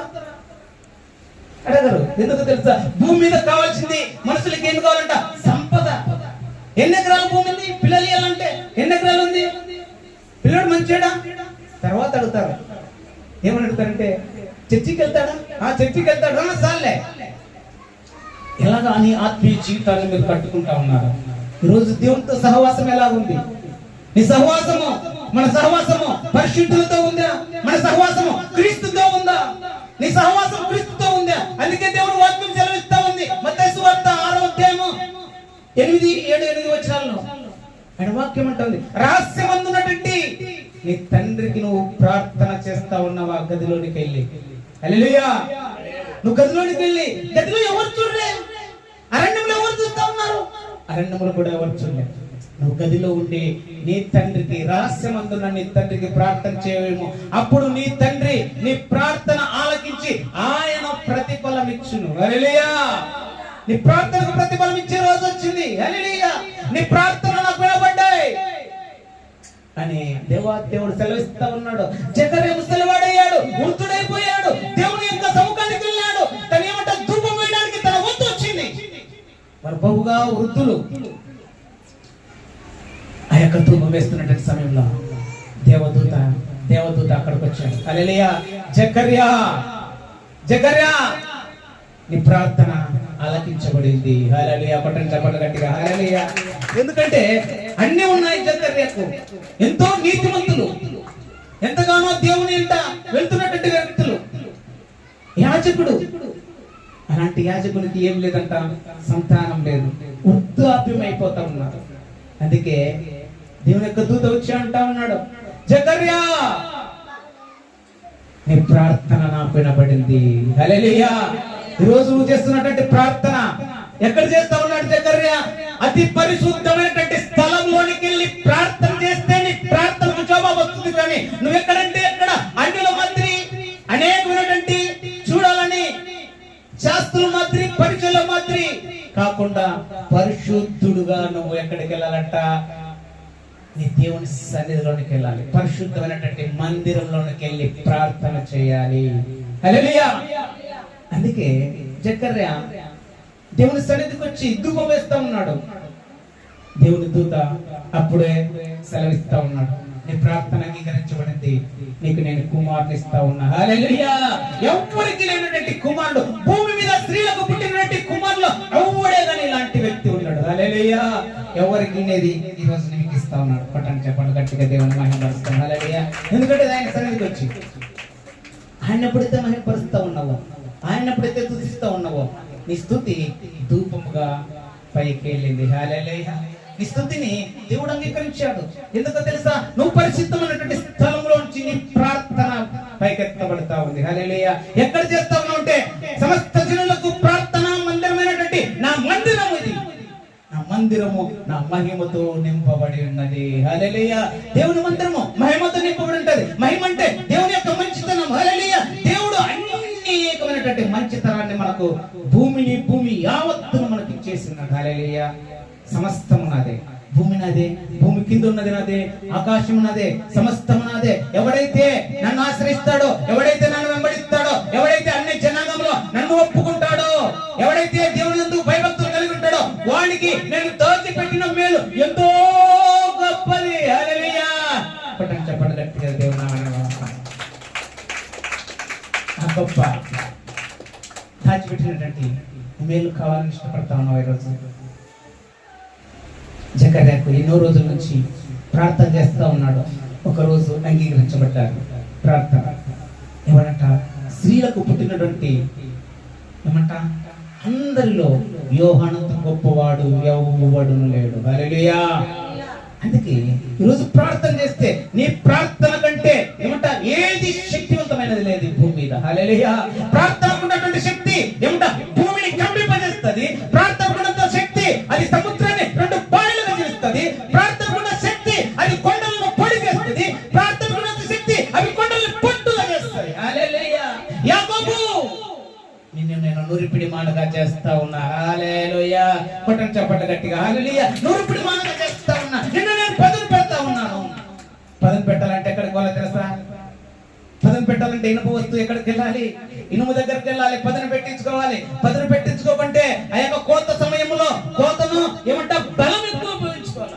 అడగరు. ఎందుకు తెలుసా? భూమి మీద కావాల్సింది మనుషులకి ఏం కావాలంట? సంపద. ఎన్ని ఎకరాల భూమి ఉంది? పిల్లలు ఇవ్వాలంటే ఎన్ని ఎకరాలు ఉంది? పిల్లడు మంచిడా? తర్వాత అడుగుతారు. ఏమని అడుగుతారంటే చర్చికి వెళ్తాడా? చర్చికి వెళ్తాడు. సార్లే. ఎలాగా అని ఆత్మీయ జీవితాన్ని మీరు కట్టుకుంటా ఉన్నారు. ఈరోజు దేవునితో సహవాసం ఎలాగుంది? నీ సహవాసము, మన సహవాసము పరిశుద్ధులతో ఉందా? మన సహవాసము క్రీస్తుతో ఉందా? నీ సహవాసం క్రీస్తుతో ఉందా? అందుకే దేవుడు వాక్యం సెలవిస్తా ఉంది. మత్తయి సువార్త 6వ అధ్యాయము 8, 7, 8 వచనాల్లో ఆయన వాక్యం అంటుంది, రహస్యమందున్నటువంటి నీ తండ్రికి నువ్వు ప్రార్థన చేస్తా ఉన్నావా? గదిలోనికి వెళ్ళి. హల్లెలూయా. నువ్వు గదిలోనికి వెళ్ళి, గదిలో ఎవరు చూడలే, అరణ్యంలో ఎవరు చూస్తా ఉన్నారు? అరణ్యంలో కూడా ఎవరు చూడలేదు. నువ్వు గదిలో ఉండి నీ తండ్రికి, రహస్యమందున్న నీ తండ్రికి ప్రార్థన చేయవేమో. అప్పుడు నీ తండ్రి నీ ప్రార్థన ఆలకించి ఆయన ప్రతిఫలం ఇచ్చును. హల్లెలూయా. నీ ప్రార్థనకు ప్రతిఫలం ఇచ్చే రోజు వచ్చింది. హల్లెలూయా. నీ ప్రార్థన నాకు వినబడ్డాయి అని దేవుడు సెలవిస్తా ఉన్నాడు. జకర్యా ముసలివాడయ్యాడు, వృద్ధుడైపోయాడు, దేవుని యొక్క సముఖానికి వెళ్ళాడు. తను ఏమంట? ధూపం వేయడానికి తన వంతు వచ్చింది. వారు బహుగా వృద్ధులు. ఆ యొక్క ధూపం వేస్తున్నటువంటి సమయంలో దేవదూత అక్కడికి వచ్చాడు. హల్లెలూయా. జకర్యా నీ ప్రార్థన ఆలకించబడింది. హల్లెలూయా. పట్టణ గట్టిగా హల్లెలూయా. ఎందుకంటే అన్ని ఉన్నాయి జకర్యాకు. ఎంతో నీతిమంతులు, ఎంతగానో దేవుని ఇంట వెళ్తున్నటువంటి వ్యక్తులు. యాజకుడు, అలాంటి యాజకునికి ఏం లేదంట? సంతానం లేదు, వృద్ధాప్యం అయిపోతా ఉన్నారు. అందుకే దేవుని యొక్క దూత వచ్చి అంటా ఉన్నాడు, జకర్యా నీ ప్రార్థన నాకు వినబడింది. హల్లెలూయా. ఈరోజు నువ్వు చేస్తున్నటువంటి ప్రార్థన ఎక్కడ చేస్తా ఉన్నాడు జకర్యా? అతి పరిశుద్ధమైనటువంటి స్థలంలోనికి వెళ్ళి ప్రార్థన చేస్తే నీ ప్రార్థనకు జవాబు వస్తుంది. కానీ నువ్వు ఎక్కడంటే ఎక్కడ అన్యుల మాదిరి అనేకమైనటువంటి చూడాలని శాస్త్రుల మాదిరి, పరిచయుల మాదిరి కాకుండా పరిశుద్ధుడుగా నువ్వు ఎక్కడికి వెళ్ళాలంట? నీ దేవుని సన్నిధిలోనికి వెళ్ళాలి. పరిశుద్ధమైనటువంటి మందిరంలోనికి వెళ్ళి ప్రార్థన చేయాలి. హల్లెలూయా. అందుకే జకర్యా దేవుని సన్నిధికి వచ్చి ధూపం వేస్తా ఉన్నాడు. దేవుని దూత అప్పుడే సెలవిస్తా ఉన్నాడు, నీ ప్రార్థన అంగీకరించబడింది, నీకు నేను కుమారుని ఇస్తా ఉన్నా. హల్లెలూయా. ఎవరికి లేనటువంటి కుమారుడు, భూమి మీద స్త్రీలకు పుట్టినటువంటి కుమారులు ఎవడే కానీ ఇలాంటి వ్యక్తి ఉన్నాడు. హల్లెలూయా. ఎవరికి లేది ఈ రోజు నీకు ఇస్తా ఉన్నాడు. పట్టణం చెప్పండి గట్టిగా, దేవుని మహిమపరుస్తాం. హల్లెలూయా. ఎందుకంటే ఆయన సన్నిధికి వచ్చి ఆయన ఎప్పుడైతే మహిమపరుస్తా ఉన్నావో, ఆయన ఎప్పుడైతే స్తుతిస్తా ఉన్నావో, నీ స్తుతి ధూపముగా పైకి వెళ్ళింది. హల్లెలూయా. నీ స్తుతిని దేవుడు అంగీకరించాడు. ఎందుకో తెలుసా? నువ్వు పరిశుద్ధమైనటువంటి స్థలంలోంచి నీ ప్రార్థన పైకెత్తబడతా ఉంది. హల్లెలూయా. ఎక్కడ చేస్తా ఉన్నావు అంటే, సమస్త జనులకు ప్రార్థనా మందిరమైనటువంటి నా మందిరం ఇది. నా మందిరము నా మహిమతో నింపబడి ఉన్నది. హల్లెలూయా. దేవుని మందిరము మహిమతో నింపబడి ఉంటది. మహిమ అంటే దేవుని యొక్క మంచితనం. హల్లెలూయా. దేవుడు అనేకమైనటువంటి మంచితనాన్ని మనకు, భూమి యావత్తును మనకి ఇచ్చేసినాడు. హల్లెలూయా. సమస్తము నాదే, భూమి నాదే, భూమి కింద ఉన్నది నాదే, ఆకాశం నాదే, సమస్తము నాదే. ఎవడైతే నన్ను ఆశ్రయిస్తాడో, ఎవడైతే నన్ను వెంబడిస్తాడో, ఎవడైతే అన్ని జనాంగంలో నన్ను ఒప్పుకుంటాడో, ఎవడైతే దేవుని యందు భయభక్తులు కలిగి ఉంటాడో, వాడికి నేను దాచిపెట్టిన మేలు ఎంతో గొప్పది. హల్లెలూయా. పట్టణ చెప్పండి గట్టిగా, దేవుని నామమున ఆ గొప్ప దాచిపెట్టినటువంటి మేలు కావాలని ఇష్టపడతా ఉన్నావు. ఈరోజు జకర్యాకు ఎన్నో రోజుల నుంచి ప్రార్థన చేస్తా ఉన్నాడు. ఒకరోజు అంగీకరించబడ్డారు ప్రార్థన. ఏమంట? స్త్రీలకు పుట్టినటువంటి ఏమంట? అందరిలో యోహానంత గొప్పవాడు ఎవడును లేడు. హల్లెలూయా. అందుకే ఈరోజు ప్రార్థన చేస్తే నీ ప్రార్థన కంటే ఏమంట ఏది శక్తివంతమైనది లేదు ఈ భూమి మీద. హల్లెలూయా. ప్రార్థనకు ఉన్నటువంటి శక్తి ఏమంట భూమిని కంపింపజేస్తుంది. ప్రార్థనకు ఉన్నంత శక్తి అది సముద్రాన్ని రెండు బాయిలుగా చేస్తుంది. ప్రార్థనకు ఉన్న శక్తి అది కొండలను పొడి చేస్తుంది. ప్రార్థనకు ఉన్నంత శక్తి అవి కొండలను పొట్టుగా చేస్తాయి. హల్లెలూయా. యాకోబు నిన్ను నేను నూరిపిడి మానగా చేస్తా ఉన్నా. హల్లెలూయా. కొట్టండి చప్పట్లు గట్టిగా. హల్లెలూయా. నూరిపిడి మానగా చేస్తా ఉన్నా. నిన్ను నేను పదును పెడతా ఉన్నాను. పదును పెట్టాలంటే ఎక్కడికి పోవాలో తెలుసా? పదును పెట్టాలంటే ఇనుప వస్తువు ఎక్కడికి వెళ్ళాలి? ఇనుము దగ్గరికి వెళ్ళాలి, పదును పెట్టించుకోవాలి. పదును పెట్టించుకోకుంటే ఆ యొక్క కోత సమయంలో కోతను ఏమంటా బలం ఎక్కువ ఉపయోగించుకోవాలి.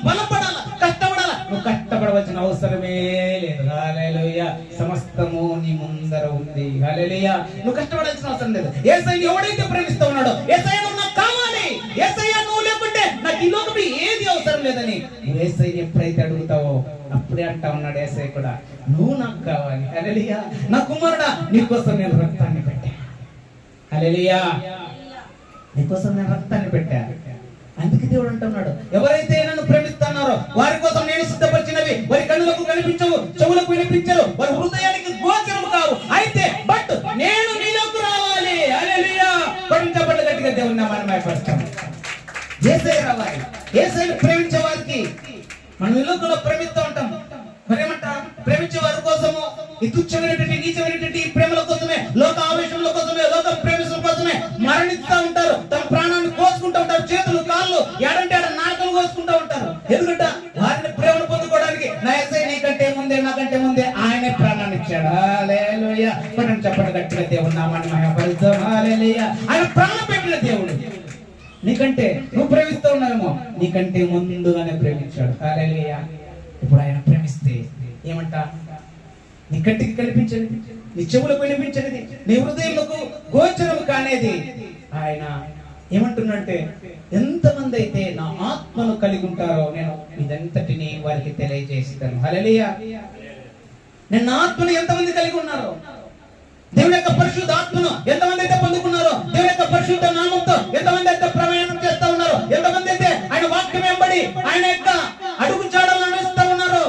బలపడాల, కష్టపడాల. నువ్వు కష్టపడవలసిన అవసరమే లేదు. హల్లెలూయా. సమస్తము నీ ముందర ఉంది. హల్లెలూయా. నువ్వు కష్టపడాల్సిన అవసరం లేదు. యేసయ్యను ఎవడైతే ప్రేమిస్తూ ఉన్నాడో, యేసయ్య నువ్వు నాకు కావాలి, యేసయ్య నువ్వు లేకుంటే నాకు ఈ లోకం ఏది అవసరం లేదని నువ్వు యేసయ్యని ఎప్పుడైతే అడుగుతావో అప్పుడే అంటా ఉన్నాడు యేసయ్య కూడా, నువ్వు నాకు కావాలి. హల్లెలూయా. నా కుమారుడా, నీకోసం నేను రక్తాన్ని పెట్టా. హల్లెలూయా. నీకోసం నేను రక్తాన్ని పెట్టా. అందుకే దేవుడు అంటున్నాడు, ఎవరైతే నన్ను ప్రేమిస్తున్నారో వారి కోసం నేను సిద్ధపరిచినవి వారి కన్నులకు కనిపించవు, చెవులకు వినిపించరు, వారి హృదయానికి గోచరము కావు. అయితే బట్ నేను నీలోకి రావాలి. హల్లెలూయా. పడించబడ్డ గట్టిగా దేవుని నామాన్ని మహిమపరుస్తాం. యేసయ్య రావాలి. యేసయ్యను ప్రేమించే వారికి మనం ఈ లోకంలో ప్రేమిస్తూ ఉంటాం. మరేమంటా? ప్రేమించే వారి కోసము ఈ తుచ్చమైనటువంటి నీచమైనటువంటి ప్రేమల కోసమే, లోక ఆవేశంలో కోసమే, లోక ప్రేమించడం కోసమే మరణిస్తూ ఉంటారు. తమ ప్రాణాన్ని కోసుకుంటూ ఉంటారు. చేతులు కాళ్ళు ఏడంటే ఆడ నాకలు కోసుకుంటూ ఉంటారు. ఎందుకంటే వారిని ప్రేమను పొందుకోవడానికి నా యేసయ్య నీకంటే ముందే, నాకంటే ముందే ఆయనే ప్రాణాన్ని ఇచ్చాడు. హల్లెలూయా. మనం చెప్పండి గట్టిగా దేవుని నామాన్ని మహిమపరుద్దాం. హల్లెలూయా. ఆయన ప్రాణం పెట్టిన దేవుడు. నీకంటే నువ్వు ప్రేమిస్తూ ఉన్నావేమో, నీకంటే ముందుగానే ప్రేమించాడు. హల్లెలూయా. ఇప్పుడు ఆయన ప్రేమిస్తే ఏమంటా? నీ కంటికి కనిపించనిది, నీ చెవులకు వినిపించనిది, నీ హృదయంలో గోచరం కానేది ఆయన ఏమంటున్నంటే, ఎంతమంది అయితే నా ఆత్మను కలిగి ఉంటారో నేను ఇదంతటిని వారికి తెలియజేస్తాను. హల్లెలూయా. నేను నా ఆత్మను ఎంతమంది కలిగి ఉన్నారో, దేవుని యొక్క పరిశుద్ధ ఆత్మను ఎంతమంది అయితే పొందుకున్నారో, దేవుని యొక్క పరిశుద్ధ నామంతో ఎంతమంది అయితే ప్రయాణం చేస్తా ఉన్నారో, ఎంతమంది అయితే ఆయన వాక్యం వెంబడి ఆయన యొక్క అడుగు జాడలను నడుస్తూ ఉన్నారో,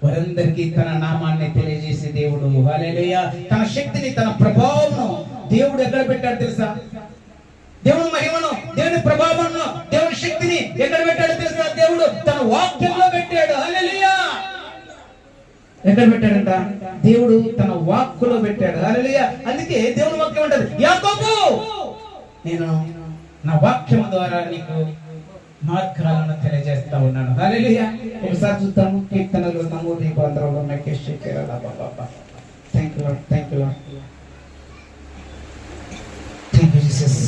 వారందరికీ తన నామాన్ని తెలియజేసే దేవుడు. హల్లెలూయా. తన శక్తిని, తన ప్రభావమును దేవుడు ఎక్కడ పెట్టాడు తెలుసా? దేవుని మహిమను, దేవుని ప్రభావమును, దేవుని శక్తిని ఎక్కడ పెట్టాడో తెలుసా? దేవుడు తన వాక్యంలో పెట్టాడు. హల్లెలూయా. ఎక్కడ పెట్టాడంట? దేవుడు తన వాక్కులో పెట్టాడు. హల్లెలూయా. అందుకే దేవుని వాక్యం అంటారు, యాకోబు నేను నా వాక్యం ద్వారా నీకు మార్గాలను తెలియజేస్తా ఉన్నాను. హల్లెలూయా. ఒకసారి చూద్దాము కీర్తన గ్రంథము 119. Thank you Lord, thank you Lord, thank you Jesus.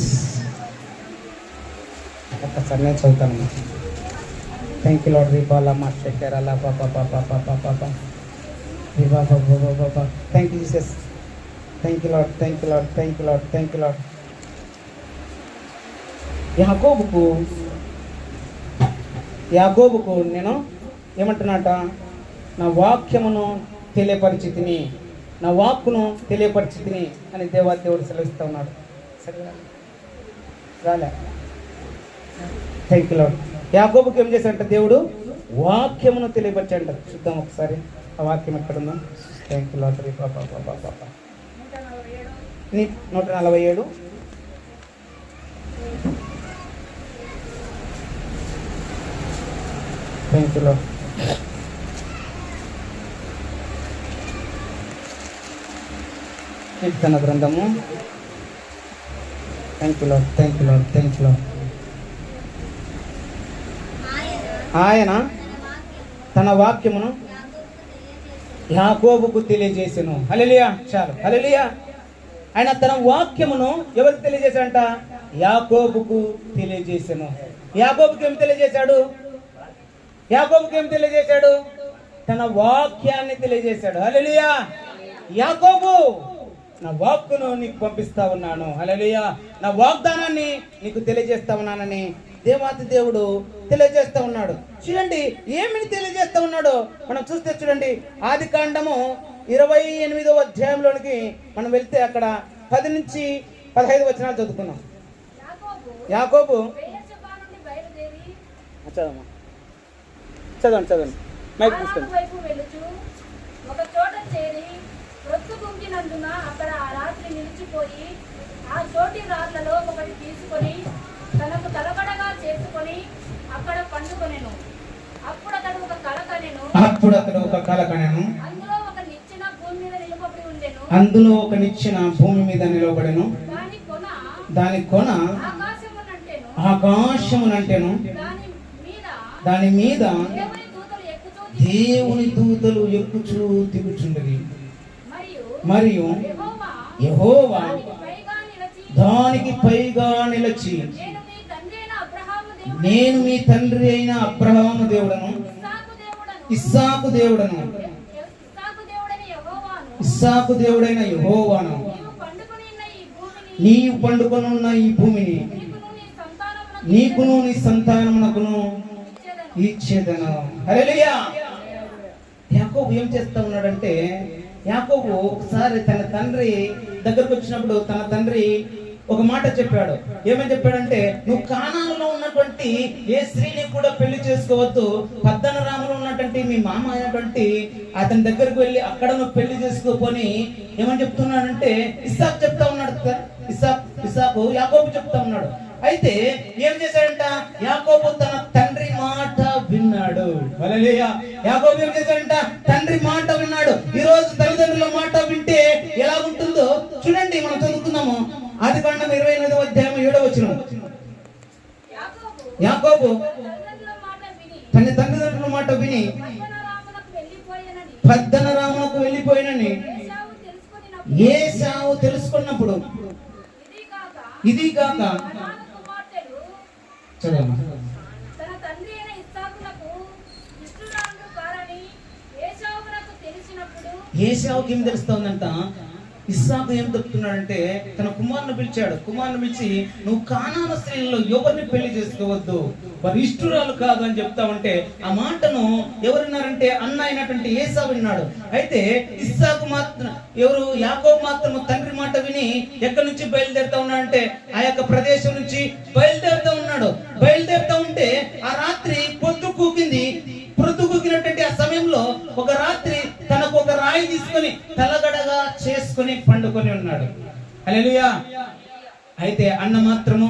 ఒక్కసారి నేను చదువుతాను. Thank you Lord. రిబాలమ్మ శేఖరాల పాపా పాపా పాపా పాపా రిబా. Thank you Jesus. Thank you Lord, thank you Lord, thank you Lord, thank you Lord. యాకోబుకు నేను ఏమంటున్నాట? నా వాక్యమును తెలియపరిచితిని, నా వాక్కును తెలియపరిచితిని అని దేవుడు సెలవిస్తూ ఉన్నాడు. రాలే. Thank you Lord. యాకోబుకు ఏం చేశాడంట? దేవుడు వాక్యమును తెలియపరిచాడంట. చూద్దాం ఒకసారి ఆ వాక్యం ఎక్కడుందో. Thank you Lord. 147. Thank you Lord. కీర్తన గ్రంథము. Thank you Lord, thank you Lord, thank you Lord. ఆయన తన వాక్యమును యాకోబుకు తెలియజేసెను. హల్లెలూయా. చాలు. హల్లెలూయా. ఆయన తన వాక్యమును ఎవరికి తెలియజేశాడంట? యాకోబుకు తెలియజేసెను. యాకోబుకి ఏం తెలియజేశాడు? యాకోబుకి ఏం తెలియజేశాడు? తన వాక్యాన్ని తెలియజేశాడు. హల్లెలూయా. యాకోబు, నా వాక్కును నీకు పంపిస్తా ఉన్నాను. హల్లెలూయా. నా వాగ్దానాన్ని నీకు తెలియజేస్తా ఉన్నానని దేవాతి దేవుడు తెలియజేస్తా ఉన్నాడు. చూడండి ఏమిని తెలియజేస్తా ఉన్నాడో మనం చూస్తే చూడండి, ఆదికాండము 28వ అధ్యాయంలోనికి మనం వెళ్తే అక్కడ 10 నుంచి 15 వచనాలు చదువుకున్నాం. యాకోబు చదవండి మైక్ తీసుకోండి. ఒక చోట చేరి ప్రొత్తుకుంటినందున అక్కడ ఆ రాత్రి నిలిచిపోయి ఆ చోటి రాళ్లలో ఒకటి తీసుకొని తనకు తలబడగా చేసుకొని అక్కడ పండుకొనెను. అప్పుడు అతడు ఒక కల కనెను. అందులో ఒక నిచ్చెన భూమి మీద నిలబడెను. దాని కొన ఆకాశమునంటెను. దాని మీద దేవుని దూతలు ఎక్కుచూ దిగుచుండవి. మరియు యెహోవా యెహోవా దానికి పైగా నిలిచి దానికి పైగా నిలిచి నేను మీ తండ్రి అయిన అబ్రహాము నేను మీ తండ్రి అయిన అబ్రహాము దేవుడను, ఇస్సాకు దేవుడను ఇస్సాకు దేవుడైన యెహోవాను, నీవు పండుకొనున్న ఈ భూమిని నీకును నీ సంతానమునకును ఇచ్చేదను. హల్లెలూయా. యాకోబు ఏం చేస్తా ఉన్నాడంటే, యాకోబు ఒకసారి తన తండ్రి దగ్గరకు వచ్చినప్పుడు తన తండ్రి ఒక మాట చెప్పాడు. ఏమని చెప్పాడంటే, నువ్వు కానానులో ఉన్నటువంటి ఏ స్త్రీని కూడా పెళ్లి చేసుకోవద్దు, పద్దనరాములో ఉన్నటువంటి మీ మామ అయినటువంటి అతని దగ్గరకు వెళ్ళి అక్కడ నువ్వు పెళ్లి చేసుకోపోని ఏమని చెప్తున్నాడంటే ఇస్సాకు చెప్తా ఉన్నాడు. ఇస్సాకు యాకోబు చెప్తా ఉన్నాడు. అయితే ఏం చేశాడంట, యాకోబు తన తండ్రి మాట విన్నాడు. హల్లెలూయా. యాకోబు ఏం చేశాడంట, తండ్రి మాట విన్నాడు. ఈ రోజు తల్లిదండ్రుల మాట వింటే ఎలా ఉంటుందో చూడండి. మనం చదువుకుందాము ఆదికాండం 28వ అధ్యాయం 7వ వచనం. యాకోబు తన తల్లిదండ్రుల మాట విని పద్దనరామునకు వెళ్ళిపోయినని ఏశావు తెలుసుకున్నప్పుడు, ఇది కాక చదవమ్మా. తన తండ్రి అయిన ఇస్సాకునకు ఇష్టురాండ్రు కారని ఏశావునకు తెలిసినప్పుడు ఏశావుకి ఏం తెలుస్తోందంట, ఇస్సాకు ఏం చెప్తున్నాడంటే తన కుమారుని పిలిచాడు. కుమారుని పిలిచి, నువ్వు కానాను స్త్రీలలో ఎవరిని పెళ్లి చేసుకోవద్దు, వారి ఇష్టురాలు కాదు అని చెప్తా ఉంటే ఆ మాటను ఎవరున్నారంటే అన్న అయినటువంటి ఏశావు విన్నాడు. అయితే ఇస్సాకు మాత్రం యాకోబు మాత్రం తండ్రి మాట విని ఎక్కడి నుంచి బయలుదేరుతా ఉన్నాడంటే ఆ యొక్క ప్రదేశం నుంచి బయలుదేరుతా ఉన్నాడు. బయలుదేరుతా ఉంటే ఆ రాత్రి పొద్దుకూకినటువంటి ఆ సమయంలో ఒక రాత్రి తనకు ఒక రాయి తీసుకొని తలగడగా చేసుకొని పండుకొని ఉన్నాడు. హల్లెలూయా. అయితే అన్న మాత్రము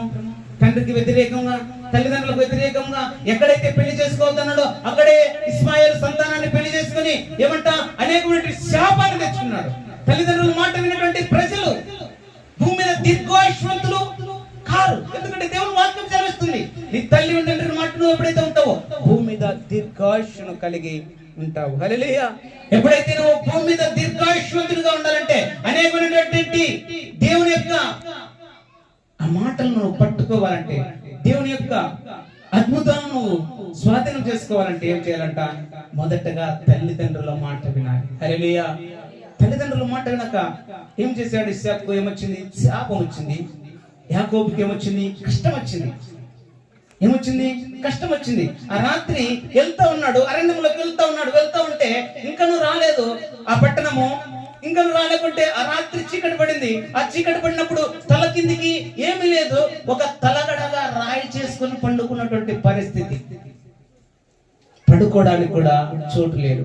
తండ్రికి వ్యతిరేకంగా, తల్లిదండ్రులకు వ్యతిరేకంగా ఎక్కడైతే పెళ్లి చేసుకోవద్దన్నాడో అక్కడే ఇస్మాయిల్ సంతానాన్ని పెళ్లి చేసుకుని ఏమంట అనేకమైన శాపాన్ని తెచ్చుకున్నాడు. తల్లిదండ్రుల మాట విన్నటువంటి ప్రజలు భూమి మీద దీర్ఘాయుష్మంతులు కారు. ఎందుకంటే దేవుని వాక్యం సెలవిస్తుంది, నీ తల్లి తండ్రి మాట నువ్వు ఎప్పుడైతే ఉంటావో భూమి మీద దీర్ఘాయుష్ను కలిగి ఉంటావు. హల్లెలూయా. ఎప్పుడైతే నువ్వు భూమి మీద దీర్ఘాయుష్మంతుడిగా ఉండాలంటే అనేకమైనటువంటి దేవుని యొక్క ఆ మాటలను నువ్వు పట్టుకోవాలంటే, దేవుని యొక్క అద్భుతాలను నువ్వు స్వాధీనం చేసుకోవాలంటే ఏం చేయాలంట, మొదటగా తల్లిదండ్రుల మాట వినాలి. హల్లెలూయా. తల్లిదండ్రుల మాట వినక ఏం చేశాడు ఇస్సాకు? ఏమొచ్చింది? శాపం వచ్చింది. యాకోబుకి ఏమొచ్చింది? కష్టం వచ్చింది. ఏమొచ్చింది? కష్టం వచ్చింది. ఆ రాత్రి వెళ్తా ఉన్నాడు, అరణ్యంలోకి వెళ్తా ఉంటే ఇంకా నువ్వు రాలేదు ఆ పట్టణము, ఇంకా నువ్వు రాలేకుంటే ఆ రాత్రి చీకటి పడింది. ఆ చీకటి పడినప్పుడు తల కిందికి ఏమీ లేదు, ఒక తలగడగా రాయి చేసుకుని పండుకున్నటువంటి పరిస్థితి. పడుకోవడానికి కూడా చోటు లేదు.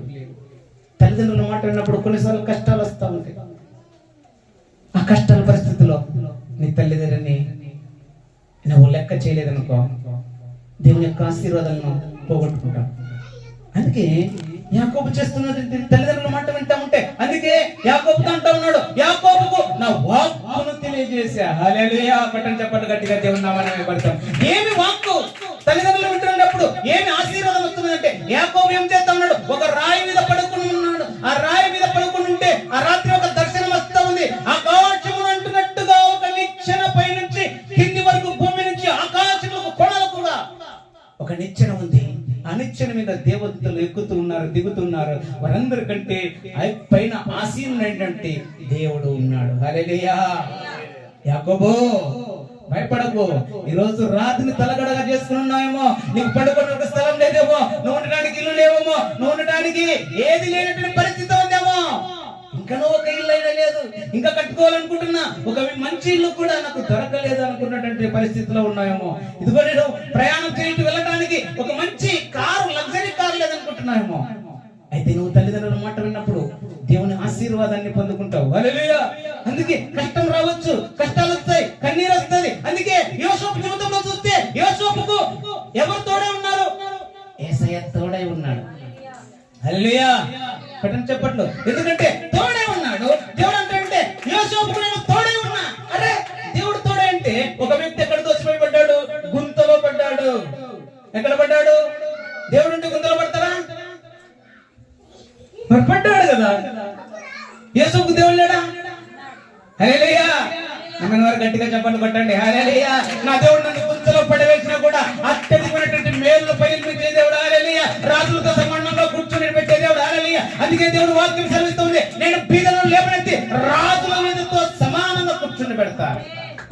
తల్లిదండ్రుల మాట విన్నప్పుడు కొన్నిసార్లు కష్టాలు వస్తూ ఉంటాయి. ఆ కష్టాల పరిస్థితిలో నీ తల్లిదండ్రులని నువ్వు లెక్క చేయలేదనుకో, దేవుని యొక్క ఆశీర్వాదాలను పోగొట్టుకుంటాం. అందుకే యాకోబు చేస్తున్నది తల్లిదండ్రుల మాట వింటా ఉంటే, అందుకే యాకోబుతో అంటా ఉన్నాడు, యాకోబుకు నా వాక్కును తెలియజేసా. హల్లెలూయా. పట్టణ చెప్పండి గట్టిగా, దేవుని నామాన్ని పడతాం. ఏమి వాక్కు తల్లిదండ్రులు వింటున్నప్పుడు ఏమి ఆశీర్వాదం వస్తుందంటే, యాకోబు ఏం చేస్తా ఉన్నాడు, ఒక రాయి మీద పడుకుని ఉన్నాడు. ఆ రాయి మీద పడుకుని ఉంటే ఆ రాత్రి ఒక దర్శనం వస్తా ఉంది. ఆకాశము అంటున్నట్టుగా ఒక నిచ్చెన పై నుంచి కింది వరకు, భూమి నుంచి ఆకాశములకు కొనలు కూడా ఒక నిచ్చెన ఉంది. ఆ నిచ్చెన మీద దేవదూతలు ఎక్కుతూ ఉన్నారు, దిగుతున్నారు. వారందరికంటే పైన ఆసీనుడైనటువంటి దేవుడు ఉన్నాడు. హల్లెలూయా. యాకోబు భయపడకు. ఈ రోజు రాత్రిని తలగడగా చేసుకుని ఉన్నాయేమో, నీకు పడుకునే ఒక స్థలం లేదేమో, నువ్వు ఉండడానికి ఇల్లు లేవేమో, నువ్వు ఉండడానికి ఏది లేనటువంటి పరిస్థితి ఉందేమో, ఇంకా నువ్వు ఒక ఇల్లు అయినా లేదు, ఇంకా కట్టుకోవాలనుకుంటున్నా ఒక మంచి ఇల్లు కూడా నాకు దొరకలేదు అనుకున్నటువంటి పరిస్థితిలో ఉన్నాయేమో. ఇదిగో నేను ప్రయాణం చేయడానికి వెళ్ళడానికి ఒక మంచి కారు, లగ్జరీ కారు లేదనుకుంటున్నాయేమో. అయితే నువ్వు తల్లిదండ్రుల మాట విన్నప్పుడు దేవుని ఆశీర్వాదాన్ని పొందుకుంటావు. హల్లెలూయా. అందుకే కష్టం రావచ్చు, కష్టాలు వస్తాయి, కన్నీరు వస్తుంది. అందుకే యోసేపు జీవితంలో చూస్తే యోసేపుకు ఎవరు తోడే ఉన్నారు? యేసయ్య తోడై ఉన్నాడు. హల్లెలూయా. పట్టణ చెప్పట్లు. ఎందుకంటే తోడే ఉన్నాడు. దేవుడు అంటే యోసేపుకు నేను తోడే ఉన్నా. అరే దేవుడు తోడే అంటే ఒక వ్యక్తి ఎక్కడ దోచిపోయి గుంతలో పడ్డాడు. ఎక్కడ పడ్డాడు? దేవుడు అంటే గుంతలో పడతారా? యేసుకు దేవుడు లేడా? హల్లెలూయా. నమ్మని వారు గట్టిగా చెప్పండి కొట్టండి. హల్లెలూయా. నా దేవుడు నన్ను గుంతలో పడవేసినా కూడా అత్యధికమైనటువంటి మేలు పైల్పించే దేవుడు. హల్లెలూయా. రాజులతో సమానంగా కూర్చొని పెట్టే దేవుడు. హల్లెలూయా. అందుకే దేవుడు వాక్యం సెలవిస్తుంది, నేను బీదలను లేవనెత్తి రాజుల మీదతో సమానంగా కూర్చొని పెడతా,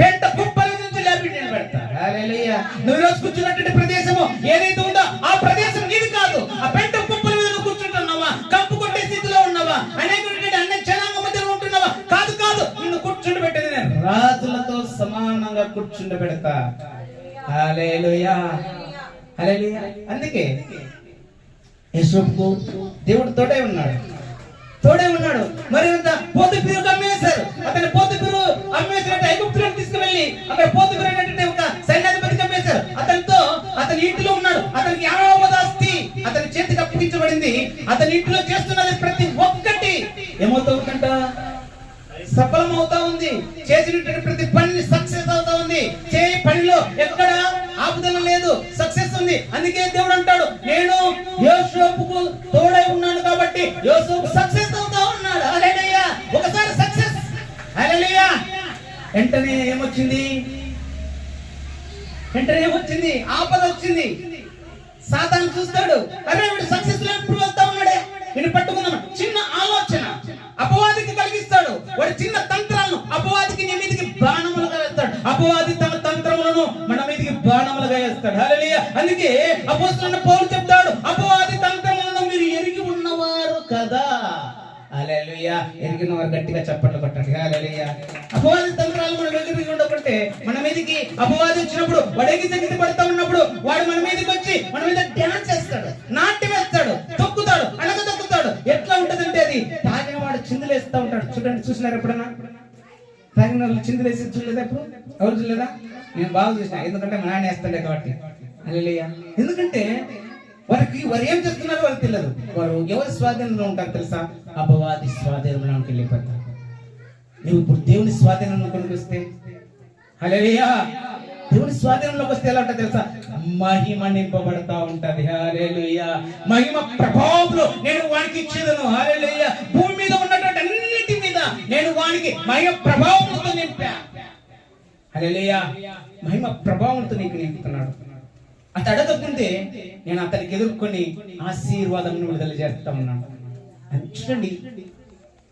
పెంట కుప్పల నుంచి లేపి నేను పెడతా. హల్లెలూయా. నువ్వు రోజు కూర్చున్నటువంటి ప్రదేశము ఏదైతే ఉందో ఆ ప్రదేశం నీది కాదు. ఆ పెంట కుప్పల మీద నువ్వు కూర్చుంటున్నావా? కంపు కొట్టే స్థితిలో ఉన్నావా? అనేకటువంటి అన్ని జనాంగ మధ్యలో ఉంటున్నావా? కాదు కాదు, నిన్ను కూర్చుండి పెట్టేది నేను రాజులతో సమానంగా కూర్చుండి పెడతా. హల్లెలూయా. హల్లెలూయా. అందుకే యేసుకు దేవుడు తోడే ఉన్నాడు. మరి పోతుపీరు అమ్మేశారు. అతని పోతుపీరు అమ్మేసినట్టు ఐగుప్తులను తీసుకువెళ్ళి అక్కడ పోతుపీరు అనేటువంటి ఒక సైన్యాధిపతికి అమ్మేశారు. అతని ఇంటిలో ఉన్నాడు. అతనికి యావదాస్తి అతని చేతికి అప్పగించబడింది. అతని ఇంటిలో చేస్తున్నది ప్రతి ఒక్కటి ఏమవుతుందంట? సఫలం అవుతా ఉంది. చేసినటువంటి ప్రతి పని సక్సెస్ అవుతా ఉంది. చేయి పనిలో ఎక్కడ ఆపుదల లేదు, సక్సెస్ ఉంది. అందుకే దేవుడు అంటాడు, నేను యోసేపుకు తోడై ఉన్నాను కాబట్టి యోసేపు సక్సెస్ అవుతా ఉన్నాడు. హల్లెలూయా. ఒకసారి సక్సెస్. హల్లెలూయా. వెంటనే ఏమొచ్చింది? ఆపద వచ్చింది. సాతాను చూస్తాడు, అరే వీడు సక్సెస్ లో ఎప్పుడు వెళ్తా ఉన్నాడే, నేను పట్టుకుందాం. చిన్న ఆలోచన అపవాదికి కలిగిస్తాడు. వాడి చిన్న తంత్రాలను అపవాదికి నీ మీదకి బాణములుగా వేస్తాడు. అపవాది తన తంత్రములను మన మీదకి బాణములుగా వేస్తాడు. హల్లెలూయా. అందుకే అపోస్తలుడైన పౌలు చెప్తాడు, అపవాది తంత్రములను మీరు ఎరిగి ఉన్నవారు కదా. హల్లెలూయా. ఎరిగిన వారు గట్టిగా చప్పట్లు కొట్టండి. హల్లెలూయా. అపవాది తంత్రాలు మనం ఎరిగి ఉండకుంటే మన మీదకి అపవాది వచ్చినప్పుడు వాడు ఎగిసి పడతా ఉన్నప్పుడు వాడు మన మీదకి వచ్చి మన మీద డ్యాన్స్ చేస్తాడు, నాట్యం వేస్తాడు, తొక్కుతాడు, అడగదొక్కుతాడు. ఎట్లా ఉంటదంటే అది తాగిన వాడు చిందులేస్తా ఉంటాడు. చూడండి, చూసినారు ఎప్పుడన్నా? తాగిన వాళ్ళు చిందులేసి చూడలేదా? ఎప్పుడు ఎవరు చూడలేదా? నేను బాగా చూసిన, ఎందుకంటే మా నాన్న వేస్తాడే కాబట్టి. హల్లెలూయా. ఎందుకంటే వారు ఏం చేస్తున్నారో వాళ్ళకి తెలియదు. వారు ఎవరి స్వాధీనంలో ఉంటారు తెలుసా? అపవాది స్వాధీనంలోకి వెళ్ళిపోతారు. నువ్వు ఇప్పుడు దేవుని స్వాధీనంలోకి వస్తే, హల్లెలూయా, దేవుని స్వాధీనంలోకి వస్తే ఎలా ఉంటుంది తెలుసా? మహిమ నింపబడతా ఉంటది. హల్లెలూయా. మహిమ ప్రభావంలో నేను వానికి ఇచ్చేదను. హల్లెలూయా. భూమి మీద ఉన్నటువంటి అన్నిటి మీద నేను వానికి మహిమ ప్రభావంతో నింపా. హల్లెలూయా. మహిమ ప్రభావంతో నీకు నింపుతున్నాడు. అతడు అడగకుంటే నేను అతనికి ఎదుర్కొని ఆశీర్వాదం విడుదల చేస్తా ఉన్నాను. చూడండి,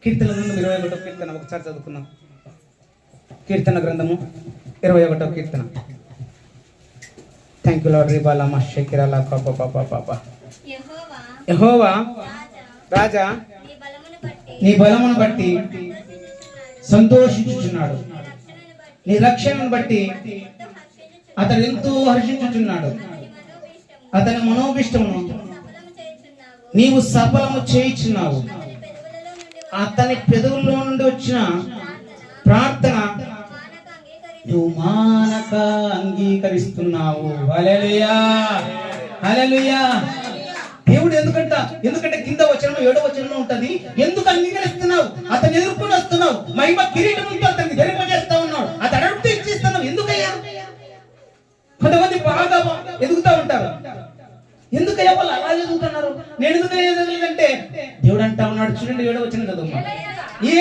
కీర్తన గ్రంథం 21వ కీర్తన ఒకసారి చదువుకున్నాం. కీర్తన గ్రంథము 21వ కీర్తన. Thank you Lord. రిబాలామా షకిరాలా పాపా. యెహోవా రాజా నీ బలమును బట్టి సంతోషించుచున్నాడు, నీ రక్షణను బట్టి అతడు ఎంతో హర్షించుచున్నాడు. అతని మనోభిష్టమును నీవు సఫలము చేయుచున్నావు. అతని పెదవుల్లో నుండి వచ్చిన ప్రార్థన నువ్వు మానక అంగీకరిస్తున్నావు. హల్లెలూయా. హల్లెలూయా. దేవుడు ఎందుకంటే కింద వచనం 7వ వచనంలో ఉంటది. ఎందుకు అంగీకరిస్తున్నావు? అతను ఎదుర్కొని వస్తున్నావు. మహిమ కిరీటంతో అతన్ని ధరింపజేస్తా ఉన్నావు. అతడు అడుగుతూ ఇచ్చిస్తున్నావు. ఎందుకయ్యా? కొంతమంది బాగా ఎదుగుతా ఉంటారు. ఎందుకయ్యా వాళ్ళు అలా ఎదుగుతున్నారు? నేను ఎందుకు ఎదగలేదంటే దేవుడు అంటా ఉన్నాడు. చూడండి, 7వ వచనం చదువు.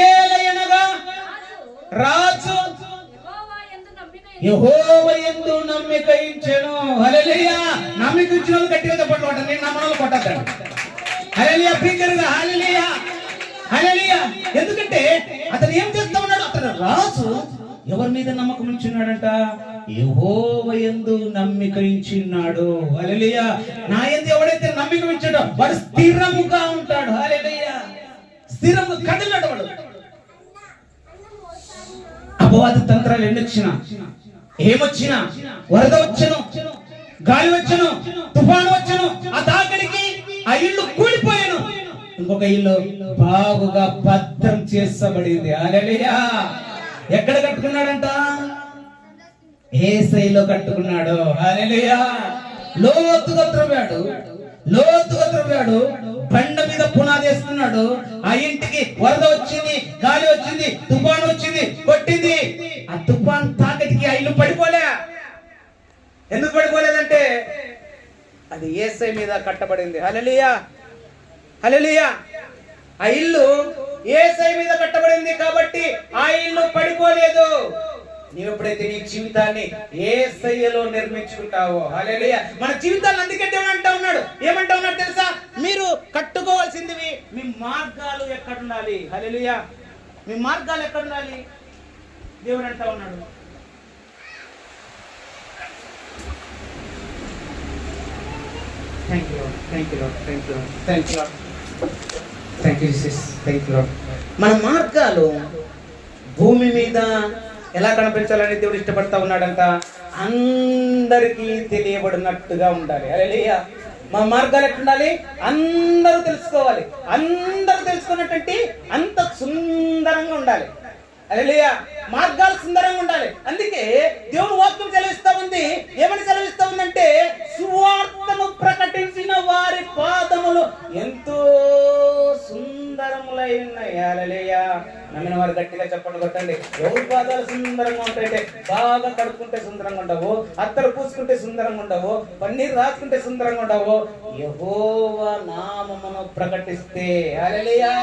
ఏలయనగా రాజు యెహోవా యందు నమ్మిక ఉంచెను. హల్లెలూయా. నమ్మిక ఉంచిన వాళ్ళు గట్టిగా చెప్పండి. నేను నమ్మడం కొట్టద్దండి. హల్లెలూయా. భీకరంగా హల్లెలూయా. హల్లెలూయా. ఎందుకంటే అతను ఏం చేస్తా ఉన్నాడు? అతను రాజు ఎవరి మీద నమ్మకం ఉంచున్నాడంట? యెహోవా యందు నమ్మిక ఉంచున్నాడు. హల్లెలూయా. నా యందు ఎవడైతే నమ్మిక ఉంచాడో వాడు స్థిరముగా ఉంటాడు. హల్లెలూయా. స్థిరము కదలడు వాడు. అపవాది తంత్రాలు ఎన్నొచ్చినా, ఏమొచ్చినా, వరద వచ్చను, గాలి వచ్చను, తుఫాను వచ్చను, ఆ తాకిడికి ఆ ఇల్లు కూలిపోయాను. ఇంకొక ఇల్లు బాగుగా భద్రం చేసబడింది. హల్లెలూయా. ఎక్కడ కట్టుకున్నాడంట? యేసయ్యలో కట్టుకున్నాడు. హల్లెలూయా. లోతుగా త్రవ్వాడు, బండ మీద పునాది వేస్తున్నాడు. ఆ ఇంటికి వరద వచ్చింది, గాలి వచ్చింది, తుఫాను వచ్చింది, కొట్టింది. ఆ తుఫాన్ తాకటికి ఆ ఇల్లు పడిపోలే. ఎందుకు పడిపోలేదంటే అది యేసయ్య మీద కట్టబడింది. హల్లెలూయా. హల్లెలూయా. ఆ ఇల్లు యేసయ్య మీద కట్టబడింది కాబట్టి ఆ ఇల్లు పడిపోలేదు. నీవు ఎప్పుడైతే నీ జీవితాన్ని యేసయ్యలో నిర్మించుకుంటావో, హల్లెలూయా. మన జీవితాన్ని అందుకే దేవుడు అంటా ఉన్నాడు, ఏమంటా ఉన్నాడు తెలుసా? మీరు కట్టుకోవాల్సిందివి మీ మార్గాలు ఎక్కడ ఉండాలి, హల్లెలూయా. మీ మార్గాలు ఎక్కడ ఉండాలి దేవుడు అంటా ఉన్నాడు. Thank you Lord, thank you Lord, thank you Lord, thank you Lord, thank you Jesus, thank you lord. మన మార్గాలు భూమి మీద ఎలా కనిపించాలని దేవుడు ఇష్టపడతా ఉన్నాడంట? అందరికీ తెలియబడినట్టుగా ఉండాలి, హల్లెలూయా. మా మార్గాలు ఎట్లుండాలి? అందరూ తెలుసుకోవాలి. అందరూ తెలుసుకున్నటువంటి అంత సుందరంగా ఉండాలి, హల్లెలూయా. మార్గాలు సుందరంగా ఉండాలి. అందుకే దేవుని వాక్యం సెలవిస్తా ఉంది. ఏమని సెలవిస్తా ఉందంటే, సువార్తను ప్రకటించిన వారి పాదములు ఎంతో సుందరములై ఉన్నాయి, హల్లెలూయా. నమ్మిన వారు గట్టిగా చెప్పండి కొట్టండి. ఎవరి పాదాలు సుందరంగా ఉంటాయంటే, బాగా కడుక్కుంటే సుందరంగా ఉండవు, అత్తరు పూసుకుంటే సుందరంగా ఉండవు, పన్నీరు రాసుకుంటే సుందరంగా ఉండవు. యెహోవా నామమును ప్రకటిస్తే, హల్లెలూయా,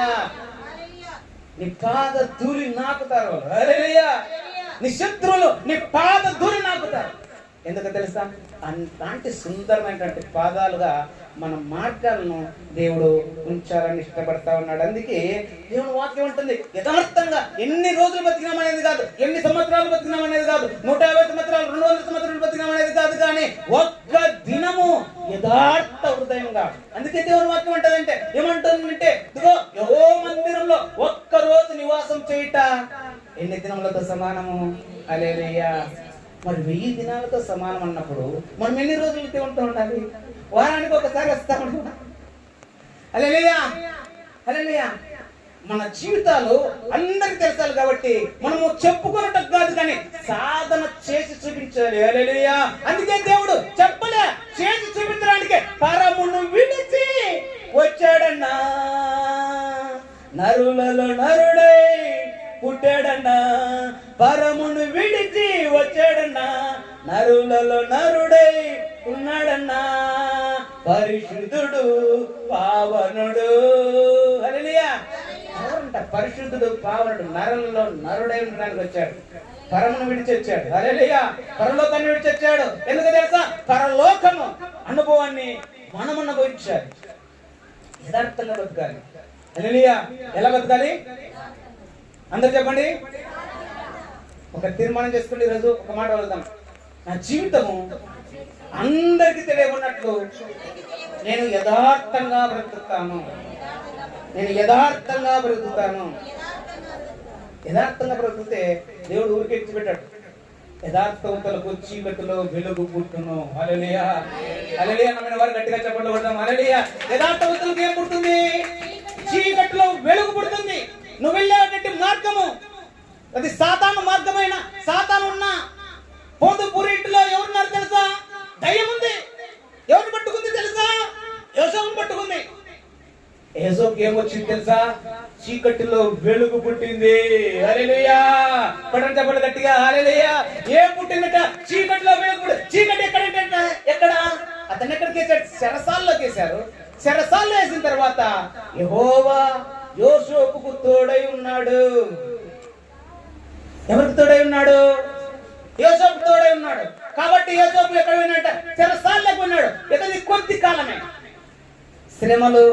నీ పాద ధూళి నాకుతారు, హల్లెలూయా. నీ శత్రువులు నీ పాద ధూళి నాకుతారు. ఎందుకు తెలుసా? అలాంటి సుందరమైనటువంటి పాదాలుగా మన మార్గాలను దేవుడు ఉంచాలని ఇష్టపడతా ఉన్నాడు. అందుకే దేవుని వాక్యం ఉంటుంది, యథార్థంగా ఎన్ని రోజులు బతికినాం అనేది కాదు, ఎన్ని సంవత్సరాలు బతికినాం అనేది కాదు, 150 సంవత్సరాలు 200 సంవత్సరాలు బతికినాం అనేది కాదు, కానీ ఒక్క దినము యథార్థ హృదయంగా. అందుకే దేవుని వాక్యం ఉంటుందంటే ఏమంటుందంటే, ఇదిగో యెహోవా మందిరంలో ఒక్క రోజు నివాసం చేయుట ఎన్ని దినములతో సమానము, హల్లెలూయా. మరి 1000 దినాలతో సమానం అన్నప్పుడు మనం ఎన్ని రోజులతో ఉంటూ ఉండాలి? వారానికి ఒకసారి వస్తా ఉంటాం, హల్లెలూయా, హల్లెలూయా. మన జీవితాలు అందరికి తెలుసాలి కాబట్టి మనము చెప్పుకున్నట్టు కాదు, కానీ సాధన చేసి చూపించాలి, హల్లెలూయా. అందుకే దేవుడు చెప్పలే, చేసి చూపించడానికి పరమును విడిచి వచ్చాడన్నా, నరులలో నరుడై పుట్టాడన్నా, పరమును విడిచి వచ్చాడన్నా, నరులలో నరుడై ఉన్నాడన్నా, పరిశుద్ధుడు పావనుడు, హల్లెలూయా. ఎవరంట పరిశుద్ధుడు పావనుడు? నరులలో నరుడై ఉండడానికి వచ్చాడు, పరమును విడిచి వచ్చాడు, హల్లెలూయా. పరలోకాన్ని విడిచి వచ్చాడు. ఎందుకు తెలుసా? పరలోకము అనుభవాన్ని మనం అనుభవించాలి, యథార్థంగా బతకాలి, హల్లెలూయా. ఎలా బతకాలి? అందరు చెప్పండి. ఒక తీర్మానం చేసుకోండి. ఈరోజు ఒక మాట వెళ్దాం, నా జీవితము అందరికి తెలియకున్నట్లు నేను యథార్థంగా బ్రతుకుతాను, నేను యథార్థంగా బ్రతుకుతాను. యథార్థంగా బ్రతుకుతే దేవుడు ఊరికి ఎత్తిపెట్టాడు. యథార్థవంతులకు చీకటిలో వెలుగు పుట్టును, హల్లెలూయా, హల్లెలూయా. నమ్మిన వారు గట్టిగా చెప్పండి కొడదాం, హల్లెలూయా. యథార్థవంతులకు ఏం పుడుతుంది? చీకటిలో వెలుగు పుడుతుంది. నువ్వు వెళ్ళేటువంటి మార్గము అది సాతాను మార్గమైన, సాతాను ఉన్న పోతుపూరి ఇంటిలో ఎవరున్నారు తెలుసా? దయ్యం ఉంది. ఎవరిని పట్టుకుంది తెలుసా? యోసేపుని పట్టుకుంది. యోసేపుకి ఏమొచ్చింది తెలుసా? చీకటిలో వెలుగు పుట్టింది, హల్లెలూయా. పడండి చెప్పండి గట్టిగా, హల్లెలూయా. ఏం పుట్టిందట? చీకటిలో వెలుగు. చీకటి ఎక్కడంటే ఎక్కడ? అతను ఎక్కడికి వేసాడు? చెరసాల్లోకి వేశారు. చెరసాల్లో వేసిన తర్వాత యెహోవా యోసేపుకు తోడై ఉన్నాడు. ఎవరికి తోడై ఉన్నాడు? యోసేపు తోడై ఉన్నాడు. కాబట్టి యోసేపు ఎక్కడ పోయినట్ట? చెరసాల్లోకి ఉన్నాడు. ఇతని కొద్ది కాలమే. శ్రమలు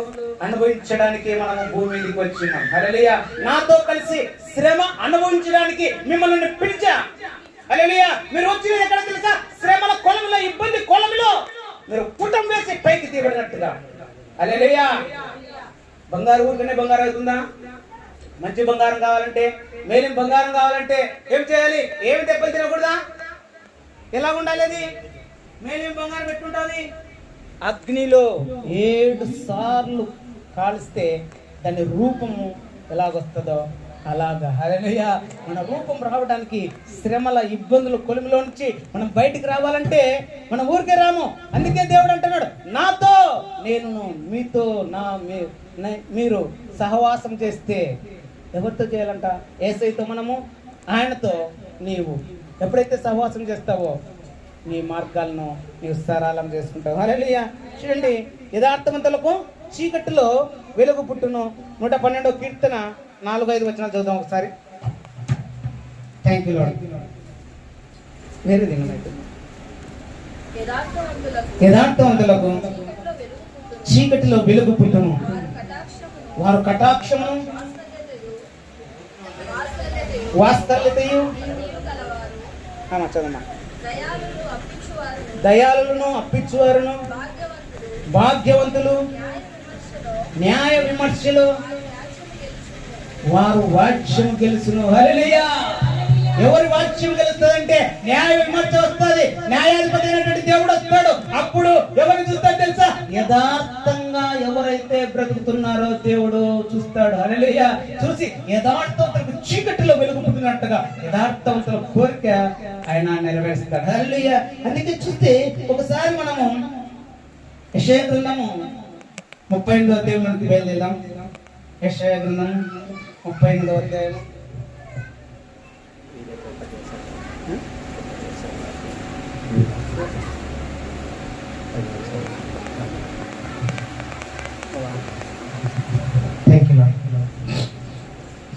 అనుభవించడానికి మనము భూమి మీదకి వచ్చినాం, హల్లెలూయా. నాతో కలిసి శ్రమ అనుభవించడానికి మిమ్మల్ని పిలిచా, హల్లెలూయా. మీరు వచ్చిన ఎక్కడ తెలుసా? శ్రమల కొలమిలో, ఇబ్బంది కొలమిలో మీరు పుటం వేసి పైకి తీయబడినట్టుగా, హల్లెలూయా. బంగారు ఊరికనే బంగారం అవుతుందా? మంచి బంగారం కావాలంటే, మేలిం బంగారం కావాలంటే ఏం చేయాలి? ఏమి దెబ్బలు తినకూడదా? ఎలా ఉండాలి అది? మేలిం బంగారం పెట్టుకుంటుంది అగ్నిలో 7 సార్లు కాల్స్తే దాని రూపము ఎలాగొస్తుందో అలాగా, హల్లెలూయా. మన రూపం రావడానికి శ్రమల ఇబ్బందుల కొలిమిలో నుంచి మనం బయటికి రావాలంటే మనం ఊరికే రాము. అందుకే దేవుడు అంటున్నాడు, నాతో నేను మీతో మీరు సహవాసం చేస్తే. ఎవరితో చేయాలంట? యేసయ్యతో. మనము ఆయనతో. నీవు ఎప్పుడైతే సహవాసం చేస్తావో నీ మార్గాలను నీవు సరళం చేసుకుంటావు, హల్లెలూయా. చూడండి, యథార్థవంతులకు చీకటిలో వెలుగు పుట్టును. 112 కీర్తన 4-5 వచనాలు చదువుదాం ఒకసారి. Thank you lord. వేరేది యథార్థవంతులకు చీకటిలో వెలుగు పుట్టును. వారు కటాక్షమును వాత్సల్యతయు చదమ్మా. దయాళులను అప్పించువారును భాగ్యవంతులు న్యాయ విమర్శలు వారు వాక్యం గెలుచును. హల్లెలూయా. ఎవరి వాక్యం గెలుస్తుందంటే న్యాయ విమర్శ వస్తుంది. న్యాయాధిపతి అయినటువంటి దేవుడు వస్తాడు. అప్పుడు ఎవరిని చూస్తాడు తెలుసా? యథార్థంగా ఎవరైతే బ్రతుకుతున్నారో దేవుడు చూస్తాడు. హల్లెలూయా. చూసి యథార్థవంతులకు చీకటిలో వెలుగు పుట్టినట్టుగా యథార్థవంతుల కోరిక ఆయన నెరవేరుస్తాడు. హల్లెలూయా. అందుకే చూస్తే ఒకసారి మనము యెషయా గ్రంథము 38వ అధ్యాయంలోకి బయలుదేరాం. యెషయా గ్రంథం 38వ అధ్యాయం.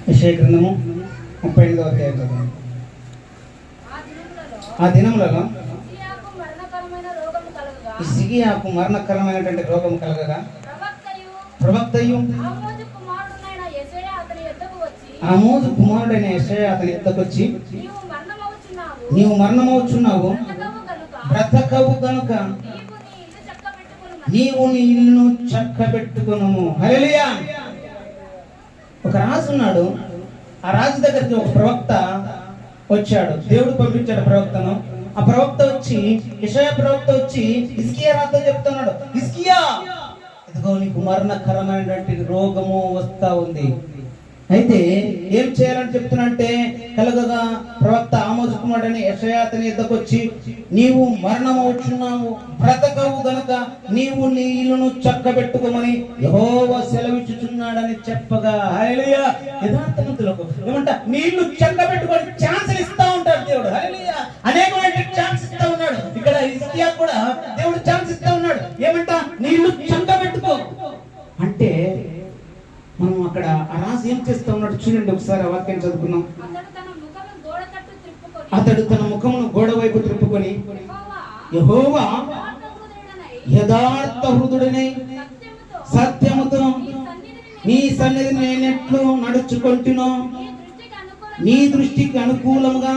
యెషయా గ్రంథము 38వ అధ్యాయం చదవండి. ఆ దినములలో హిజ్కియాకు మరణకరమైనటువంటి రోగం కలగగా ప్రవక్తయు ఆమోజు కుమారుడైన యెషయా అతని యొద్దకు వచ్చి, నీవు మరణమవుచున్నావు, బ్రతకవు గనుక నీవు నీ ఇల్లును చక్కబెట్టుకొనుము. హల్లెలూయా. ఒక రాజు ఉన్నాడు. ఆ రాజు దగ్గరికి ఒక ప్రవక్త వచ్చాడు. దేవుడు పంపించాడు ప్రవక్తను. ఆ ప్రవక్త వచ్చి యెషయా ప్రవక్త వచ్చి హిజ్కియా రాజుతో చెప్తున్నాడు, హిజ్కియా, ఇదిగో నీకు మరణకరమైనటువంటి రోగము వస్తా ఉంది. అయితే ఏం చేయాలని చెప్తున్నంటే, కలగగా ప్రవక్త ఆమోజు కుమారుడైన యెషయా అతని యొద్దకు వచ్చి, నీవు మరణమవుచున్నావు, బ్రతకవు గనుక నీవు నీ ఇల్లును చక్కబెట్టుకోమని యెహోవా సెలవిచ్చుచున్నాడని చెప్పగా. హల్లెలూయా. యథార్థవంతులకు ఏమంట? నీ ఇల్లు చక్కబెట్టుకొని ఛాన్స్ ఇస్తా ఉంటాడు దేవుడు. హల్లెలూయా. అనేకమైన ఛాన్స్ ఇస్తా ఉన్నాడు. ఇక్కడ హిజ్కియా కూడా దేవుడు ఛాన్స్ ఇస్తా ఉన్నాడు. ఏమంట? నీ ఇల్లు చక్కబెట్టుకో అంటే మనం అక్కడ ఆ రాజు ఏం చేస్తా ఉన్నాడు చూడండి. ఒకసారి ఆ వాక్యం చదువుకున్నాం. అతడు తన ముఖమును గోడ వైపు త్రిప్పుకొని, యెహోవా యథార్థ హృదయుడనై సత్యముతో నీ సన్నిధిని నేనెట్లు నడుచుకొంటునో, నీ దృష్టికి అనుకూలముగా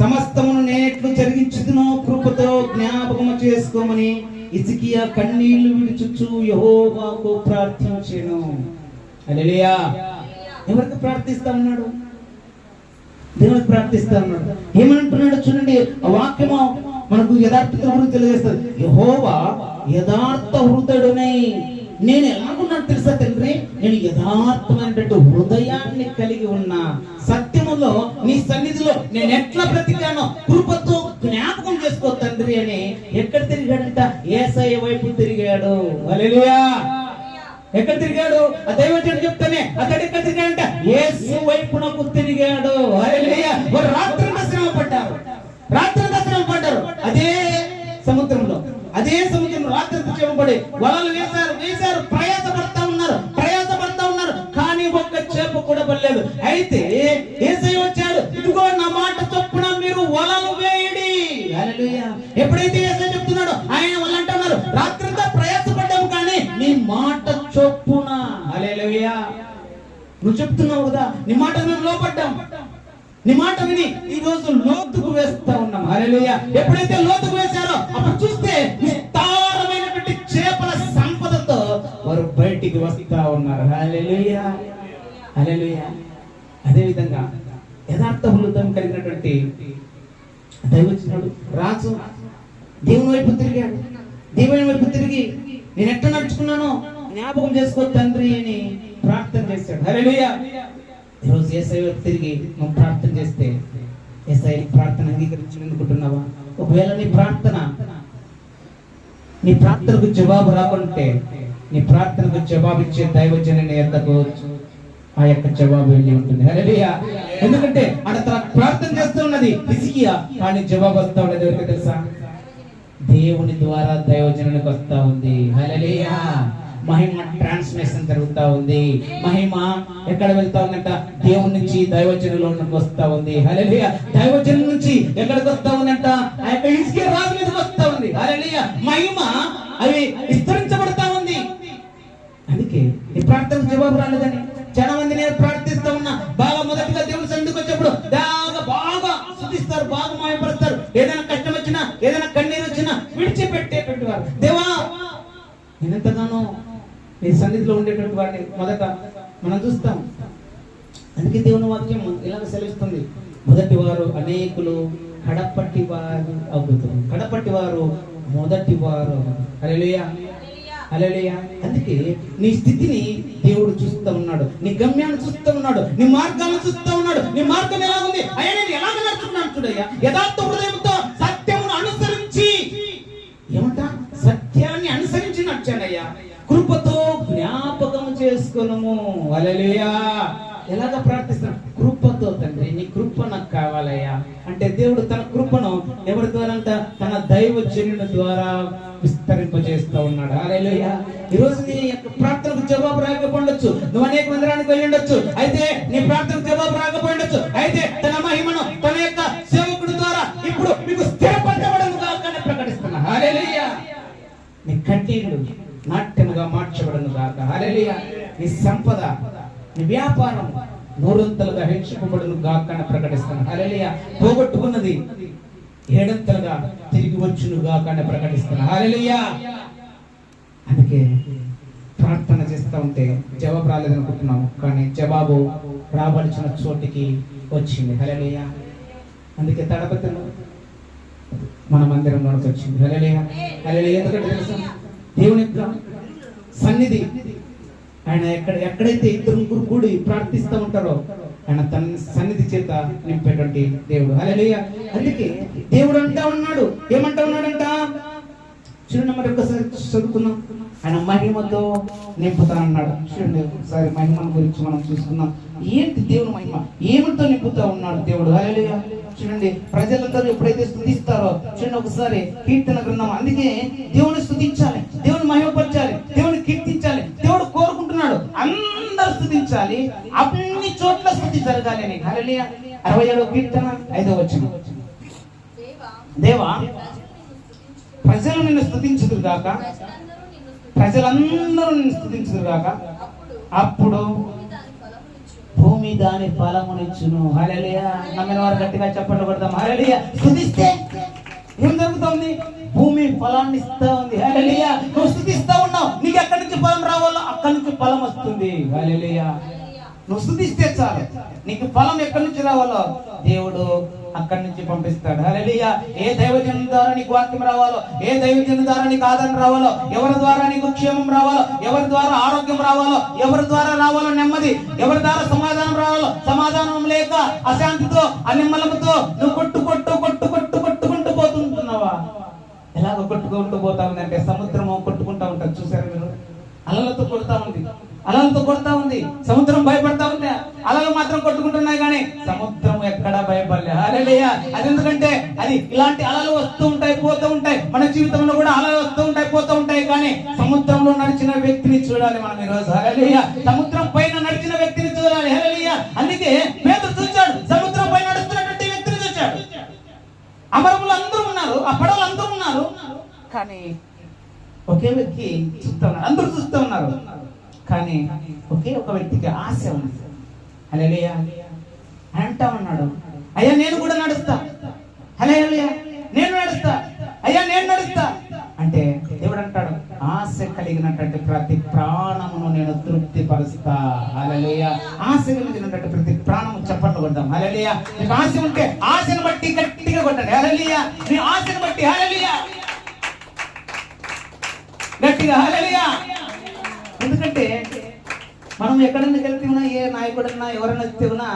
సమస్తమును నేనెట్లు జరిగించుదునో కృపతో జ్ఞాపకము చేసుకోమని హిజ్కియా కన్నీళ్లు విడుచుచు యెహోవాకు ప్రార్థించెను. హల్లెలూయా. ఎవరికి ప్రార్థిస్తా ఉన్నాడు? దేవునికి ప్రార్థిస్తా ఉన్నాడు. ఏమంటున్నాడు చూడండి. ఆ వాక్యము మనకు యథార్థత గురించి తెలియజేస్తుంది. యెహోవా యథార్థ హృదయుడనై, నేను ఎలాగున్నాను తెలుసా తండ్రి? నేను యథార్థమైనటువంటి హృదయాన్ని కలిగి ఉన్నా, సత్యములో నీ సన్నిధిలో నేను ఎట్లా బ్రతికానో కృపతో జ్ఞాపకం చేసుకో తండ్రి అని ఎక్కడ తిరిగాడంట? యేసయ్య వైపు తిరిగాడు. హల్లెలూయా. ఎక్కడ తిరిగాడు? ఆ దైవజనుడు చెప్తానే అతడు ఎక్కడ తిరిగాడంట? యేసు వైపునకు తిరిగాడు. హల్లెలూయా. వారు రాత్రంతా శ్రమ పడ్డారు. అదే సముద్రంలో రాత్రంతా శ్రమ పడి వలలు వేశారు, ప్రయాసపడతా ఉన్నారు. కానీ ఒక్క చేప కూడా పడలేదు. అయితే యేసయ్య వచ్చాడు, ఇదిగో నా మాట చొప్పున మీరు వలలు వేయండి. హల్లెలూయా. ఎప్పుడైతే యేసయ్య చెప్తున్నాడో ఆయన వాళ్ళు అంటున్నారు, రాత్రంతా ప్రయాసపడ్డాము కానీ నీ మాట చొప్పున. హల్లెలూయా. నువ్వు చెప్తున్నావు కదా, నీ మాట మేము లోపడ్డాం. నీ మాట విని ఈ రోజు లోతుకు వేస్తా ఉన్నాం. హల్లెలూయా. ఎప్పుడైతే లోతుకు వేశారో అప్పుడు చూస్తే విస్తారమైనటువంటి చేపల సంపదతో వారు బయటికి వస్తా ఉన్నారు. హల్లెలూయా. అదే విధంగా యథార్థ హృదయం కలిగినటువంటి దైవజనుడు రాజు దేవుని వైపు తిరిగి నేను ఎట్లా నడుచుకున్నానో జ్ఞాపకం చేసుకో తండ్రి అని ప్రార్థన చేశాడు. హల్లెలూయా. ఈరోజు యేసయ్య వైపు తిరిగి నువ్వు ప్రార్థన చేస్తే యేసయ్య ప్రార్థన అంగీకరించుకుంటున్నావా? ఒకవేళ నీ ప్రార్థనకు జవాబు రాకుంటే నీ ప్రార్థనకు జవాబు ఇచ్చే దైవజనుని యొద్దకు ఆ యొక్క జవాబు వెళ్ళి ఉంటుంది. హల్లెలూయా. ఎందుకంటే అక్కడ ప్రార్థన చేస్తూ ఉన్నది హిజ్కియా, కానీ జవాబు వస్తా ఉన్నది ఎవరికి తెలుసా? దేవుని ద్వారా దైవజనునికి వస్తా ఉంది. హల్లెలూయా. మహిమ ట్రాన్స్మిషన్ జరుగుతా ఉంది. మహిమ ఎక్కడ వెళ్తా ఉందంట? దేవుని నుంచి దైవజనులోకి వస్తా ఉంది. హల్లెలూయా. దైవజనుల నుంచి ఎక్కడికి వస్తా ఉందంట? ఆ యొక్క ఇసుకే రాజు మీదకి వస్తా ఉంది. హల్లెలూయా. మహిమ అవి విస్తరించబడతా ఉంది. అందుకే ఈ ప్రార్థన జవాబు రాలేదని చాలా మంది నేను ప్రార్థిస్తా ఉన్నా, బాగా మొదటిగా దేవుని సన్నిధికి వచ్చినప్పుడు బాగా స్తుతిస్తారు, బాగా మహిమపరుస్తారు. ఏదైనా కష్టం వచ్చినా, ఏదైనా కన్నీరు వచ్చినా విడిచిపెట్టేటువంటి వారు. దేవా, నేను ఎంతగానో నీ సన్నిధిలో ఉండేటువంటి వాడిని మొదట మనం చూస్తాం. అందుకే దేవుని వాక్యం ఇలాగ సెలవిస్తుంది, మొదటి వారు అనేకులు, కడపట్టి వారు అవుతారు, కడపట్టి వారు మొదటి వారు. హల్లెలూయా, హల్లెలూయా. అందుకే నీ స్థితిని దేవుడు చూస్తూ ఉన్నాడు, నీ గమ్యాన్ని చూస్తూ ఉన్నాడు, నీ మార్గాన్ని చూస్తూ ఉన్నాడు. నీ మార్గం ఎలా ఉంది? అయ్యా నేను ఎలాగ నడుచుకున్నాను చూడయ్యా, యథార్థ హృదయంతో సత్యమును అనుసరించి, ఏమంటా? సత్యాన్ని అనుసరించి నడిచానయ్యా, కృపతో జ్ఞాపకం చేసుకున్నాము. హల్లెలూయా. ఎలాగ ప్రార్థిస్తున్నాం? కృపతో. తండ్రి నీ కృప నాకు కావాలయ్యా అంటే దేవుడు తన కృపను ఎవరి ద్వారా అంట? తన దైవజనుల ద్వారా విస్తరింపజేస్తూ ఉన్నాడు. హల్లెలూయా. ఈ రోజు నీ యొక్క ప్రార్థనకు జవాబు రాకపోవచ్చు, నువ్వు అనేక మందిరానికి వెళ్ళి ఉండొచ్చు, అయితే నీ ప్రార్థనకు జవాబు రాకపోవచ్చు, అయితే తన మహిమను తన యొక్క సేవకుడి ద్వారా ఇప్పుడు మీకు స్థిరపరచబడను గాక అని ప్రకటిస్తున్నా. హల్లెలూయా. నీ కన్నీళ్లు నాట్యముగా మార్చబడను గాక. హల్లెలూయా. నీ సంపద, నీ వ్యాపారం నూరంతలుగా హెచ్చింపబడును గాక అని ప్రకటిస్తాను. హల్లెలూయా. పోగొట్టుకున్నది ఏడంతలుగా తిరిగి వచ్చును గాక అని ప్రకటిస్తాను. హల్లెలూయా. అందుకే ప్రార్థన చేస్తూ ఉంటే జవాబు రాలేదనుకుంటున్నాము, కానీ జవాబు రాబడిచిన చోటికి వచ్చింది. హల్లెలూయా. అందుకే తడపతను మన మందిరంలోకి వచ్చింది. హల్లెలూయా, హల్లెలూయా. ఎందుకంటే తెలుసా, దేవుని యొక్క సన్నిధి ఆయన ఎక్కడైతే ఇద్దరు ముగ్గురు కూడి ప్రార్థిస్తూ ఉంటారో ఆయన తన సన్నిధి చేత నింపేటువంటి దేవుడు. హల్లెలూయా. అందుకే దేవుడు అంటా ఉన్నాడు, ఏమంటా ఉన్నాడంట? చూడండి, మరి ఒకసారి చదువుకున్నాం. ఆయన మహిమతో నింపుతా అన్నాడు. చూడండి ఒకసారి మహిమను గురించి మనం చూసుకున్నాం. ఏంటి దేవుని మహిమ? ఏమితో నింపుతా ఉన్నాడు దేవుడు? హల్లెలూయా. చూడండి, ప్రజలందరూ ఎప్పుడైతే స్తుతిస్తారో, చూడండి ఒకసారి కీర్తన గ్రంథం. అందుకే దేవుని స్తుతించాలి, దేవుని మహిమపరచాలి, దేవుని కీర్తించాలి. దేవుడు కోరుకుంటున్నాడు అందరూ స్తుతించాలి, అన్ని చోట్ల స్తుతి జరగాలి అని. హల్లెలూయా. 67వ కీర్తన 5వ వచనం. దేవా, ప్రజలు నిన్ను స్తుతించుదురు గాక, ప్రజలందరూ నిన్ను స్తుతించుదురు గాక, అప్పుడు భూమి దాని ఫలమునిచ్చును. హల్లెలూయా. నమ్మిన వారు గట్టిగా చప్పట్లు కొడదాం. హల్లెలూయా. స్తుతిస్తే ఏం జరుగుతుంది? భూమి ఫలాన్ని ఇస్తా ఉంది. హల్లెలూయా. నువ్వు స్తుతిస్తా ఉన్నావు, నీకు ఎక్కడి నుంచి ఫలం రావాలో అక్కడి నుంచి ఫలం వస్తుంది. హల్లెలూయా. నువ్వు స్తుతిస్తే చాలు, నీకు ఫలం ఎక్కడి నుంచి రావాలో దేవుడు అక్కడి నుంచి పంపిస్తాడు. హల్లెలూయా. ఏ దైవజనుల ద్వారా నీకు వాక్యం రావాలో, ఏ దైవజనుల ద్వారా నీకు ఆదరణ రావాలో, ఎవరి ద్వారా నీకు క్షేమం రావాలో, ఎవరి ద్వారా ఆరోగ్యం రావాలో, ఎవరి ద్వారా రావాలో నెమ్మది, ఎవరి ద్వారా సమాధానం రావాలో, సమాధానం లేక అశాంతితో అనిమ్మలముతో నువ్వు కొట్టుకుంటూ పోతుంటున్నావా? ఎలాగ కొట్టుకుంటూ పోతా ఉందంటే సముద్రము కొట్టుకుంటా ఉంటుంది. చూసారు మీరు? అలలతో కొడతా ఉంది, అలలతో కొడతా ఉంది. సముద్రం భయపడతా ఉంది, అలలు మాత్రం కొట్టుకుంటున్నాయి, కానీ సముద్రం ఎక్కడా భయపడలే. హల్లెలూయా. అది ఎందుకంటే అది ఇలాంటి అలలు వస్తూ ఉంటాయి, పోతూ ఉంటాయి. మన జీవితంలో కూడా అలలు వస్తూ ఉంటాయి, పోతూ ఉంటాయి, కానీ సముద్రంలో నడిచిన వ్యక్తిని చూడాలి మనం ఈరోజు. హల్లెలూయా. సముద్రం పైన నడిచిన వ్యక్తిని చూడాలి. హల్లెలూయా. అందుకే పేతురు చూచాడు, సముద్రం పైన నడుస్తున్నటువంటి వ్యక్తిని చూచాడు. అమరములు అందరూ ఉన్నారు, ఆ పడవలు అందరూ ఉన్నారు, కానీ ఒకే వ్యక్తి చూస్తూ ఉన్నారు. అందరూ చూస్తూ ఉన్నారు, కానీ ఒకే ఒక వ్యక్తికి ఆశ ఉంది. హల్లెలూయా. అంటా ఉన్నాడు, అయ్యా నేను కూడా నడుస్తా. హల్లెలూయా. నేను నడుస్తా, అయ్యా నేను నడుస్తా అంటే దేవుడు అంటాడు, ఆశ కలిగినటువంటి ప్రతి ప్రాణమును నేను తృప్తి పరుస్తా. హల్లెలూయా. ఆశ కలిగినటువంటి ప్రతి ప్రాణము చప్పట్లు కొడదాం. హల్లెలూయా. నీకు ఆశ ఉంటే ఆశను బట్టి గట్టిగా కొట్టండి. హల్లెలూయా. నీ ఆశను బట్టి. హల్లెలూయా. గట్టిగా హల్లెలూయా. ఎందుకంటే మనం ఎక్కడన్నా వెళ్తే ఉన్నా, ఏ నాయకుడన్నా ఎవరైనా వస్తే ఉన్నా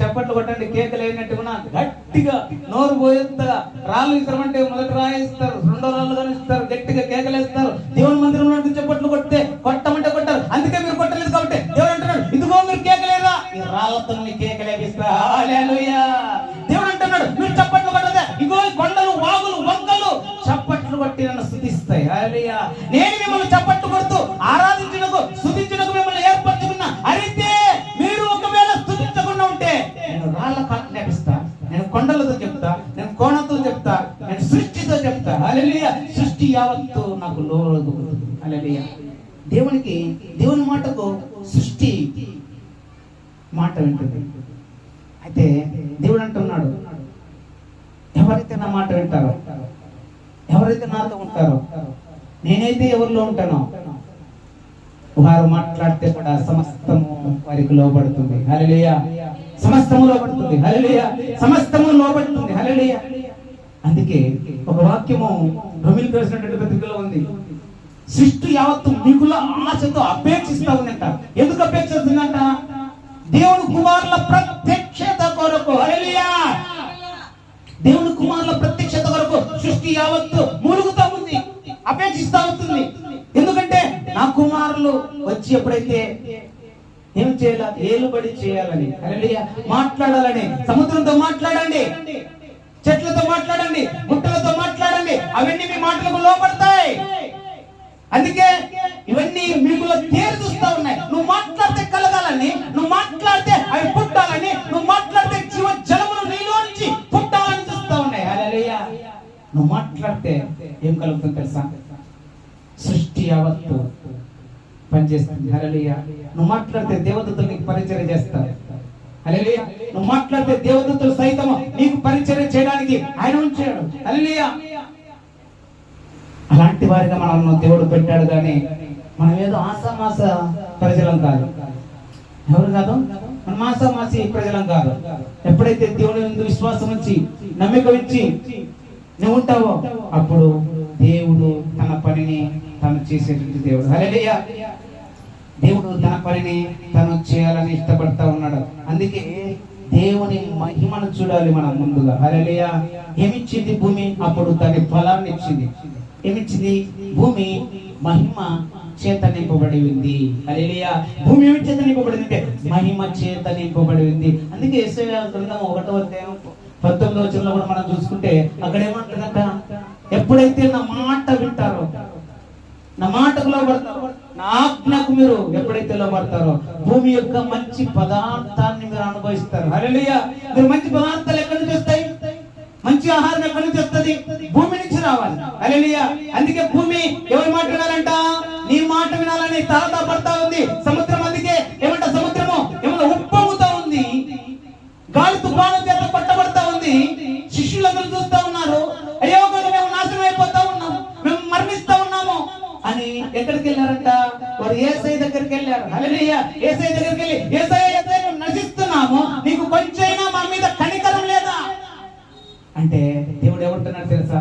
చప్పట్లు కొట్టండి, కేకలు అయినట్టు ఉన్నా గట్టిగా నోరు పోయేంతగా రాళ్ళు ఇస్తామంటే మొదటి రాయి ఇస్తారు, రెండో రాళ్ళు కానీ ఇస్తారు, గట్టిగా కేకలు వేస్తారు. దేవుని మందిరంలో చప్పట్లు కొట్టే కొట్టమంటే కొట్టారు. అందుకే మీరు కొట్టలేదు కాబట్టి దేవుడు అంటున్నాడు, ఇదిగో మీరు కేకలేదా, ఈ రాళ్లతో కేకలేపిస్తా. హల్లెలూయా. దేవుడు అంటున్నాడు, మీరు చప్పట్లు కొట్టదా, ఇగో కొండలు, వాగులు, వంకలు చప్పట్లు కొట్టి నన్ను స్తుతిస్తాయి. హల్లెలూయా. నేను మిమ్మల్ని చప్పట్లు కొడుతూ ఆరాధించి యావత్తు నాకు లోబడుతుంది. హల్లెలూయా. దేవుని మాటకు సృష్టి మాట వింటుంది. అయితే దేవుడు అంటున్నాడు, ఎవరైతే నా మాట వింటారో, ఎవరైతే నాతో ఉంటారో, నేనైతే ఎవరిలో ఉంటానో వారు మాట్లాడితే కూడా సమస్తము వారికి లోబడుతుంది. హల్లెలూయా. సమస్తము లోబడుతుంది. హల్లెలూయా. సమస్తము లోబడుతుంది. హల్లెలూయా. అందుకే ఒక వాక్యము రోమీయులకు రాసినటువంటి పత్రికలో ఉంది, సృష్టి యావత్తు మిగుల ఆశతో అపేక్షిస్తా ఉందంట. ఎందుకు అపేక్షిస్తుందంట? దేవుని కుమారుల ప్రత్యక్షత కొరకు. హల్లెలూయా. దేవుని కుమారుల ప్రత్యక్షత కొరకు సృష్టి యావత్తు మూలుగుతా ఉంది, అపేక్షిస్తా ఉంటుంది. ఎందుకంటే నా కుమారులు వచ్చి ఎప్పుడైతే ఏం చేయాలి? ఏలుబడి చేయాలని. హల్లెలూయా. మాట్లాడాలని. సముద్రంతో మాట్లాడండి, చెట్లతో మాట్లాడండి, గుట్టలతో మాట్లాడండి, అవన్నీ మీ మాటలకు లోపడతాయి. అందుకే ఇవన్నీ మీకు తేరు చూస్తా ఉన్నాయి. నువ్వు మాట్లాడితే కలగాలని, నువ్వు మాట్లాడితే అవి పుట్టాలని, నువ్వు మాట్లాడితే జీవ జలములు నీలో నుంచి పుట్టాలని చూస్తా ఉన్నాయి. హల్లెలూయా. నువ్వు మాట్లాడితే ఏం కలుగుతుంది తెలుసా? సృష్టి యావత్తు పనిచేస్తుంది. హల్లెలూయా. నువ్వు మాట్లాడితే దేవదూతలు నీకు పరిచర్య చేస్తారు. హల్లెలూయా. నువ్వు మాట్లాడితే దేవదూతలు సైతం నీకు పరిచర్య చేయడానికి ఆయన ఉంచాడు. హల్లెలూయా. అలాంటి వారిగా మనల్ని దేవుడు పెట్టాడు. కానీ మనం ఏదో ఆసామాస ప్రజలం కాదు. ఎవరు కాదు? మనం ఆసామాసి ప్రజలం కాదు. ఎప్పుడైతే దేవుని యందు విశ్వాసం ఉంచి, నమ్మిక ఉంచి నువ్వు ఉంటావో, అప్పుడు దేవుడు తన పనిని తను చేసేటువంటి దేవుడు. హల్లెలూయా. దేవుడు తన పనిని తను చేయాలని ఇష్టపడతా ఉన్నాడు. అందుకే దేవుని మహిమను చూడాలి మనం ముందుగా. హల్లెలూయా. ఏమిచ్చింది భూమి? అప్పుడు దాని ఫలాన్ని ఇచ్చింది. ఏమిచ్చింది? భూమి మహిమ చేత నింపబడి ఉంది. హల్లెలూయా. భూమి ఏమి చేత నింపబడింది అంటే మహిమ చేత నింపబడి ఉంది. అందుకే యెషయా గ్రంథం 1వ అధ్యాయం 19వ వచనంలో కూడా మనం చూసుకుంటే అక్కడ ఏమంటుందంట, ఎప్పుడైతే నా మాట వింటారో, నా మాటకు లోబడతారో, నా ఆజ్ఞకు మీరు ఎప్పుడైతే లోబడతారో, భూమి యొక్క మంచి పదార్థాన్ని మీరు అనుభవిస్తారు. హల్లెలూయా. మీరు మంచి పదార్థాలు ఎక్కడి నుంచి వస్తాయి? మంచి ఆహారం ఎక్కడి నుంచి వస్తుంది? భూమి నుంచి రావాలి. హల్లెలూయా. అందుకే భూమి ఎవరి మాట వినాలంట? నీ మాట వినాలని తారతా పడతా ఉంది. సముద్రం అందుకే ఏమంట? సముద్రము ఏమన్నా ఉప్పొంగుతా ఉంది, గాలి తుఫాను చేత పట్టబడతా ఉంది. శిష్యులందరూ చూస్తా ఉన్నారు, అయ్యో మేము నాశనం అయిపోతా ఉన్నాము, మేము మరణిస్తా ఉన్నాము అని ఎక్కడికి వెళ్ళారంట? వారు యేసయ్య దగ్గరికి వెళ్ళారు. హల్లెలూయా. యేసయ్య దగ్గరికి వెళ్ళి, యేసయ్య మేము నశిస్తున్నాము, నీకు కొంచెమైనా మా మీద కనికరం లేదా అంటే దేవుడు ఏమంటున్నాడు తెలుసా?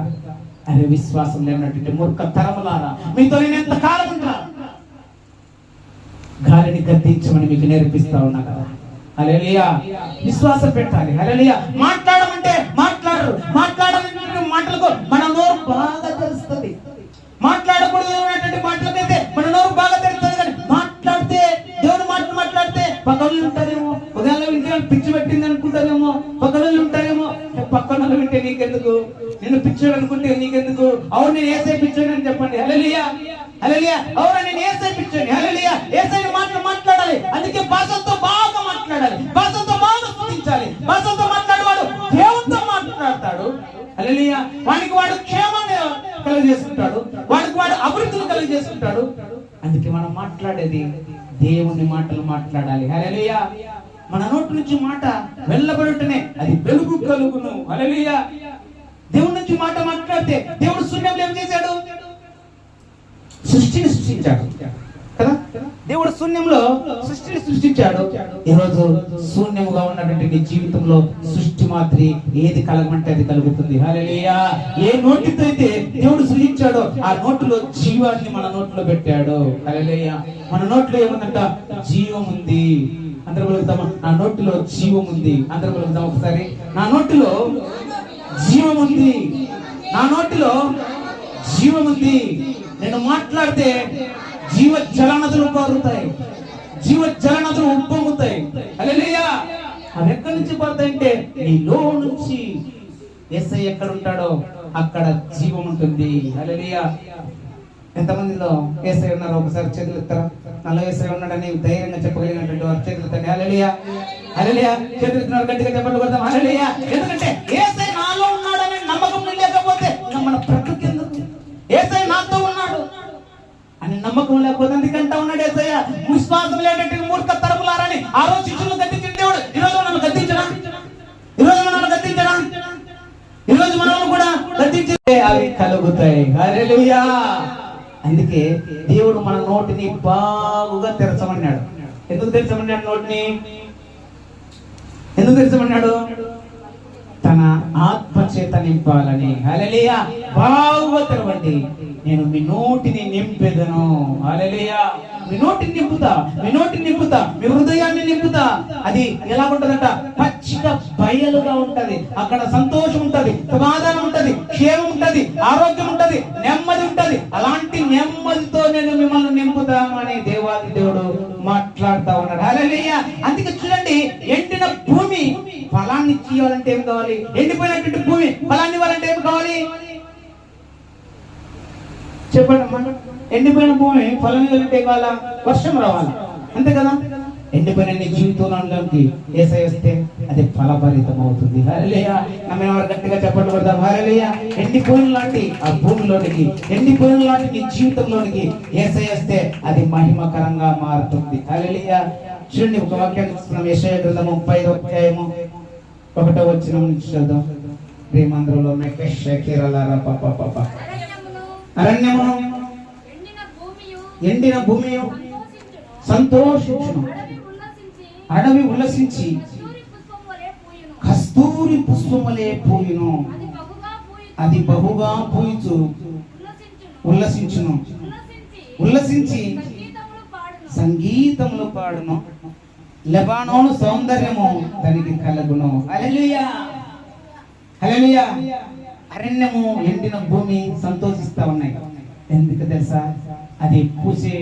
అరే విశ్వాసం లేనటువంటి మూర్ఖ తరములారా, మీతో నేను ఎంత కాలం ఉంటా? గాలిని గద్దించమని మీకు నేర్పిస్తా ఉన్నా కదా. హల్లెలూయా. విశ్వాసం పెట్టాలి. హల్లెలూయా. మాట్లాడమంటే మాట్లాడరు. మాట్లాడమంటే మాటలకు మన నోరు బాగా తెలుస్తుంది. మాట్లాడకూడదు అనేటువంటి మాటలకైతే మన నోరు బాగా తెలుస్తుంది. కానీ మాట్లాడితే, దేవుని మాటలు మాట్లాడితే పక్కన ఉంటారేమో, ఒకవేళ వింటే పిచ్చి పెట్టింది అనుకుంటారేమో, పక్కన ఉంటారేమో. పక్కన వింటే నీకెందుకు? నేను పిచ్చోడు అనుకుంటే నీకెందుకు? అవును నేను యేసయ్య పిచ్చోడు అని చెప్పండి. హల్లెలూయా. హల్లెలూయా. అవును నేను యేసయ్య పిచ్చోడు. హల్లెలూయా. యేసయ్య మాటలు మాట్లాడాలి. అందుకే భాషతో బాగా మాట్లాడాలి, భాషతో బాగా స్తుతించాలి. భాషతో మాట్లాడేవాడు దేవునితో మాట్లాడతాడు. హల్లెలూయా. వానికి వాడు క్షేమాన్ని కలుగజేసుకుంటాడు, వాడికి వాడు అభివృద్ధిని కలుగజేసుకుంటాడు. అందుకే మనం మాట్లాడేది దేవుని మాటలు మాట్లాడాలి. హల్లెలూయా. మన నోటి నుంచి మాట వెళ్ళబడుటనే అది వెలుగు కలుగును. హల్లెలూయా. దేవుడి నుంచి మాట మాట్లాడితే దేవుడు శూన్యంలో ఏం చేశాడు? సృష్టిని సృష్టించాడు కదా. దేవుడు శూన్యంలో సృష్టిని సృష్టించాడు. ఈరోజు శూన్యముగా ఉన్నటువంటి నీ జీవితంలో సృష్టి మాత్రి ఏది కలగమంటే అది కలుగుతుంది. హల్లెలూయా. ఏ నోటితో అయితే దేవుడు సృష్టించాడో ఆ నోటిలో జీవాన్ని మన నోట్లో పెట్టాడు. హల్లెలూయా. మన నోట్లో ఏముందంట? జీవం ఉంది. అందరూ పలుకుతామా? నా నోటిలో జీవం ఉంది. అందరూ పలుకుతాం ఒకసారి. నా నోటిలో జీవం ఉంది. నా నోటిలో జీవం ఉంది. నేను మాట్లాడితే జీవ జలనదులు పారుతాయి, జీవ జలనదులు ఉప్పొంగుతాయి. హల్లెలూయా. అవి ఎక్కడి నుంచి పడతాయంటే నీలో నుంచి. యేసయ్య ఎక్కడ ఉంటాడో అక్కడ జీవం ఉంటుంది. హల్లెలూయా. ఎంతమందిలో యేసయ్య ఉన్నారు? ఒకసారి చేతులు ఎత్తారా? నాలో యేసయ్య ఉన్నాడని ధైర్యంగా చెప్పగలిగినటువంటి వారు చేతులు ఎత్తండి. హల్లెలూయా. హల్లెలూయా. చేతులు ఎత్తున్నారు, గట్టిగా చెప్పండి కొడతాం. హల్లెలూయా. ఎందుకంటే యేసయ్య నాలో ఉన్నాడని నమ్మకం లేకపోతే మన ప్రకృతి ఎందుకు? యేసయ్య నమ్మకం లేకపోతే అందుకంటా ఉన్నాడు యేసయ్య, విశ్వాసం లేనటువంటి మూర్ఖ తరపులారని ఆ రోజు శిష్యులను గద్దించిన దేవుడు ఈరోజు మనల్ని గద్దించడా? ఈరోజు మనల్ని గద్దించడా? ఈరోజు మనల్ని కూడా గద్దించే అవి కలుగుతాయి. హల్లెలూయా. అందుకే దేవుడు మన నోటిని బాగుగా తెరచమన్నాడు. ఎందుకు తెరచమన్నాడు? నోటిని ఎందుకు తెరచమన్నాడు? తన ఆత్మ చేత నింపాలని. హల్లెలూయా. బాగుగా తెరవండి, నేను మీ నోటిని నింపెదను. హల్లెలూయా. మీ నోటిని నింపుతా, మీ నోటిని నింపుతా, మీ హృదయాన్ని నింపుతా. అది ఎలా ఉంటదట? పచ్చిగా బయలుగా ఉంటది. అక్కడ సంతోషం ఉంటది, సమాధానం ఉంటది, క్షేమం ఉంటది, ఆరోగ్యం ఉంటది, నెమ్మది ఉంటది. అలాంటి నెమ్మదితో నేను మిమ్మల్ని నింపుతామని దేవాది దేవుడు మాట్లాడుతా ఉన్నాడు. హల్లెలూయా. అందుకే చూడండి, ఎండిన భూమి ఫలాన్ని ఇవ్వాలంటే ఏం కావాలి? ఎండిపోయినటువంటి భూమి ఫలాన్ని ఇవ్వాలంటే ఏం కావాలి? చెప్పండి అమ్మా. ఎండిపోయిన భూమి ఫలం ఇవ్వాలంటే కావాలా? వర్షం రావాలా, అంతే కదా? ఎండిపోయిన నీ జీవితంలోకి యేసయ్య వస్తే అది ఫలభరితం అవుతుంది. హల్లెలూయా. నమ్మిన వారు గట్టిగా చెప్పండి కొడదాం. హల్లెలూయా. ఎండిపోయిన లాంటి ఆ భూమిలోనికి, ఎండిపోయిన లాంటి నీ జీవితంలోనికి యేసయ్య వస్తే అది మహిమకరంగా మారుతుంది. హల్లెలూయా. చూడండి, ఒక వాక్యాన్ని చూస్తున్నాం. యెషయా గ్రంథము 35వ అధ్యాయము 1వ వచనం నుంచి చదువు. ప్రేమంద్రులో అరణ్యమును ఎండిన భూమియు సంతోషించును, అడవి ఉల్లసించి కస్తూరి పుష్పములే పూయును, అది బహుగా పూయుచు ఉల్లసించును, ఉల్లసించి సంగీతములు పాడును, లెబానోను సౌందర్యము దానికి కలుగును. హల్లెలూయా. హల్లెలూయా. అరణ్యము, ఎండిన భూమి సంతోషిస్తా ఉన్నాయి. ఎందుకు తెలుసా? అది పూసే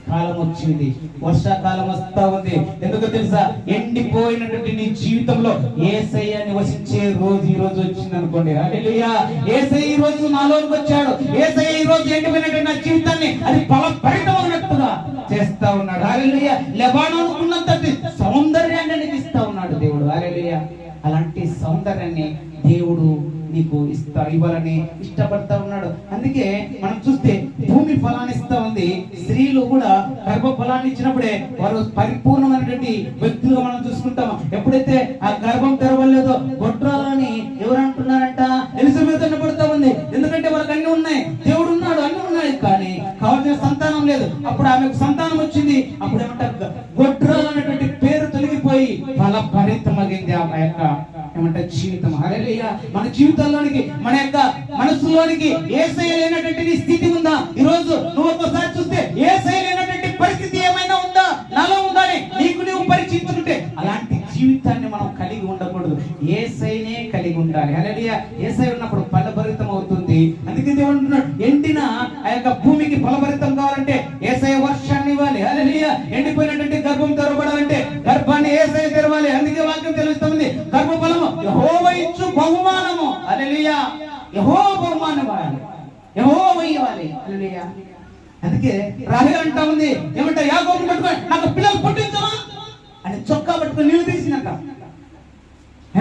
కాలం వచ్చింది, వర్షాకాలం వస్తా ఉంది. ఎందుకు తెలుసా? ఎండిపోయినటువంటి నీ జీవితంలో యేసయ్య నివసించే రోజు ఈ రోజు వచ్చింది అనుకోండి. హల్లెలూయా. యేసయ్య ఈ రోజు నాలోకి వచ్చాడు. యేసయ్య ఈ రోజు ఎండిపోయినటువంటి నా జీవితాన్ని అది ఫలభరితమైనట్టుగా చేస్తా ఉన్నాడు. హల్లెలూయా. లెబానోను ఉన్నంతటి సౌందర్యాన్ని అనిపిస్తా ఉన్నాడు దేవుడు. హల్లెలూయా. అలాంటి సౌందర్యాన్ని దేవుడు నీకు ఇవ్వాలని ఇష్టపడతా ఉన్నాడు. అందుకే మనం చూస్తే భూమి ఫలాన్ని ఇస్తా ఉంది. స్త్రీలు కూడా గర్భ ఫలాన్ని ఇచ్చినప్పుడే వారు పరిపూర్ణమైనటువంటి వ్యక్తులుగా మనం చూసుకుంటాం. ఎప్పుడైతే ఆ గర్భం తెరవలేదో గొడ్రాలని ఎవరు అంటున్నారంట? ఎలిజబెత్ అనబడతా ఉంది. ఎందుకంటే వాళ్ళకి అన్ని ఉన్నాయి, దేవుడు ఉన్నాడు, అన్ని ఉన్నాయి, కానీ కావాల్సిన సంతానం లేదు. అప్పుడు ఆమెకు సంతానం వచ్చింది. అప్పుడు ఏమంటారు? గొడ్రాలు అనేటువంటి పేరు తొలగిపోయి ఫలభరితమగింది ఆమె యొక్క ఏమంటారు జీవితం. హల్లెలూయా. మన జీవితంలోనికి, మన యొక్క మనసులోనికి యేసయ్య లేనటువంటి స్థితి ఉందా? ఈ రోజు నువ్వు ఒక్కసారి చూస్తే యేసయ్య లేనటువంటి పరిస్థితి ఏమైనా ఉందా? నాలో ఉందా అని నీకు నువ్వు పరీక్షించుకుంటే అలాంటి జీవితాన్ని మనం కలిగి ఉండకూడదు. యేసయ్యనే కలిగి ఉండాలి. హల్లెలూయా. యేసయ్య ఉన్నప్పుడు ఫలభరితం అవుతుంది. అందుకే దేవుడు అంటున్నాడు, ఎండిన ఆ యొక్క భూమికి ఫలభరితం కావాలంటే యేసయ్య వర్షాన్ని ఇవ్వాలి. హల్లెలూయా. ఎండిపోయినటువంటి గర్భం తెరవబడాలంటే గర్భాన్ని యేసయ్య తెరవాలి. అందుకే వాక్యం తెలుస్తుంది, గర్భఫలము యెహోవా ఇచ్చు బహుమానము. హల్లెలూయా. యెహోవా బహుమానం ఇవ్వాలి, యెహోవా ఇవ్వాలి. హల్లెలూయా. అందుకే రాహేలు అంటా ఉంది, ఏమంటే యాకోబుని పట్టుకొని నాకు పిల్లలు పుట్టించమా అని చొక్కా పట్టుకొని నీళ్ళు తీసినట్ట.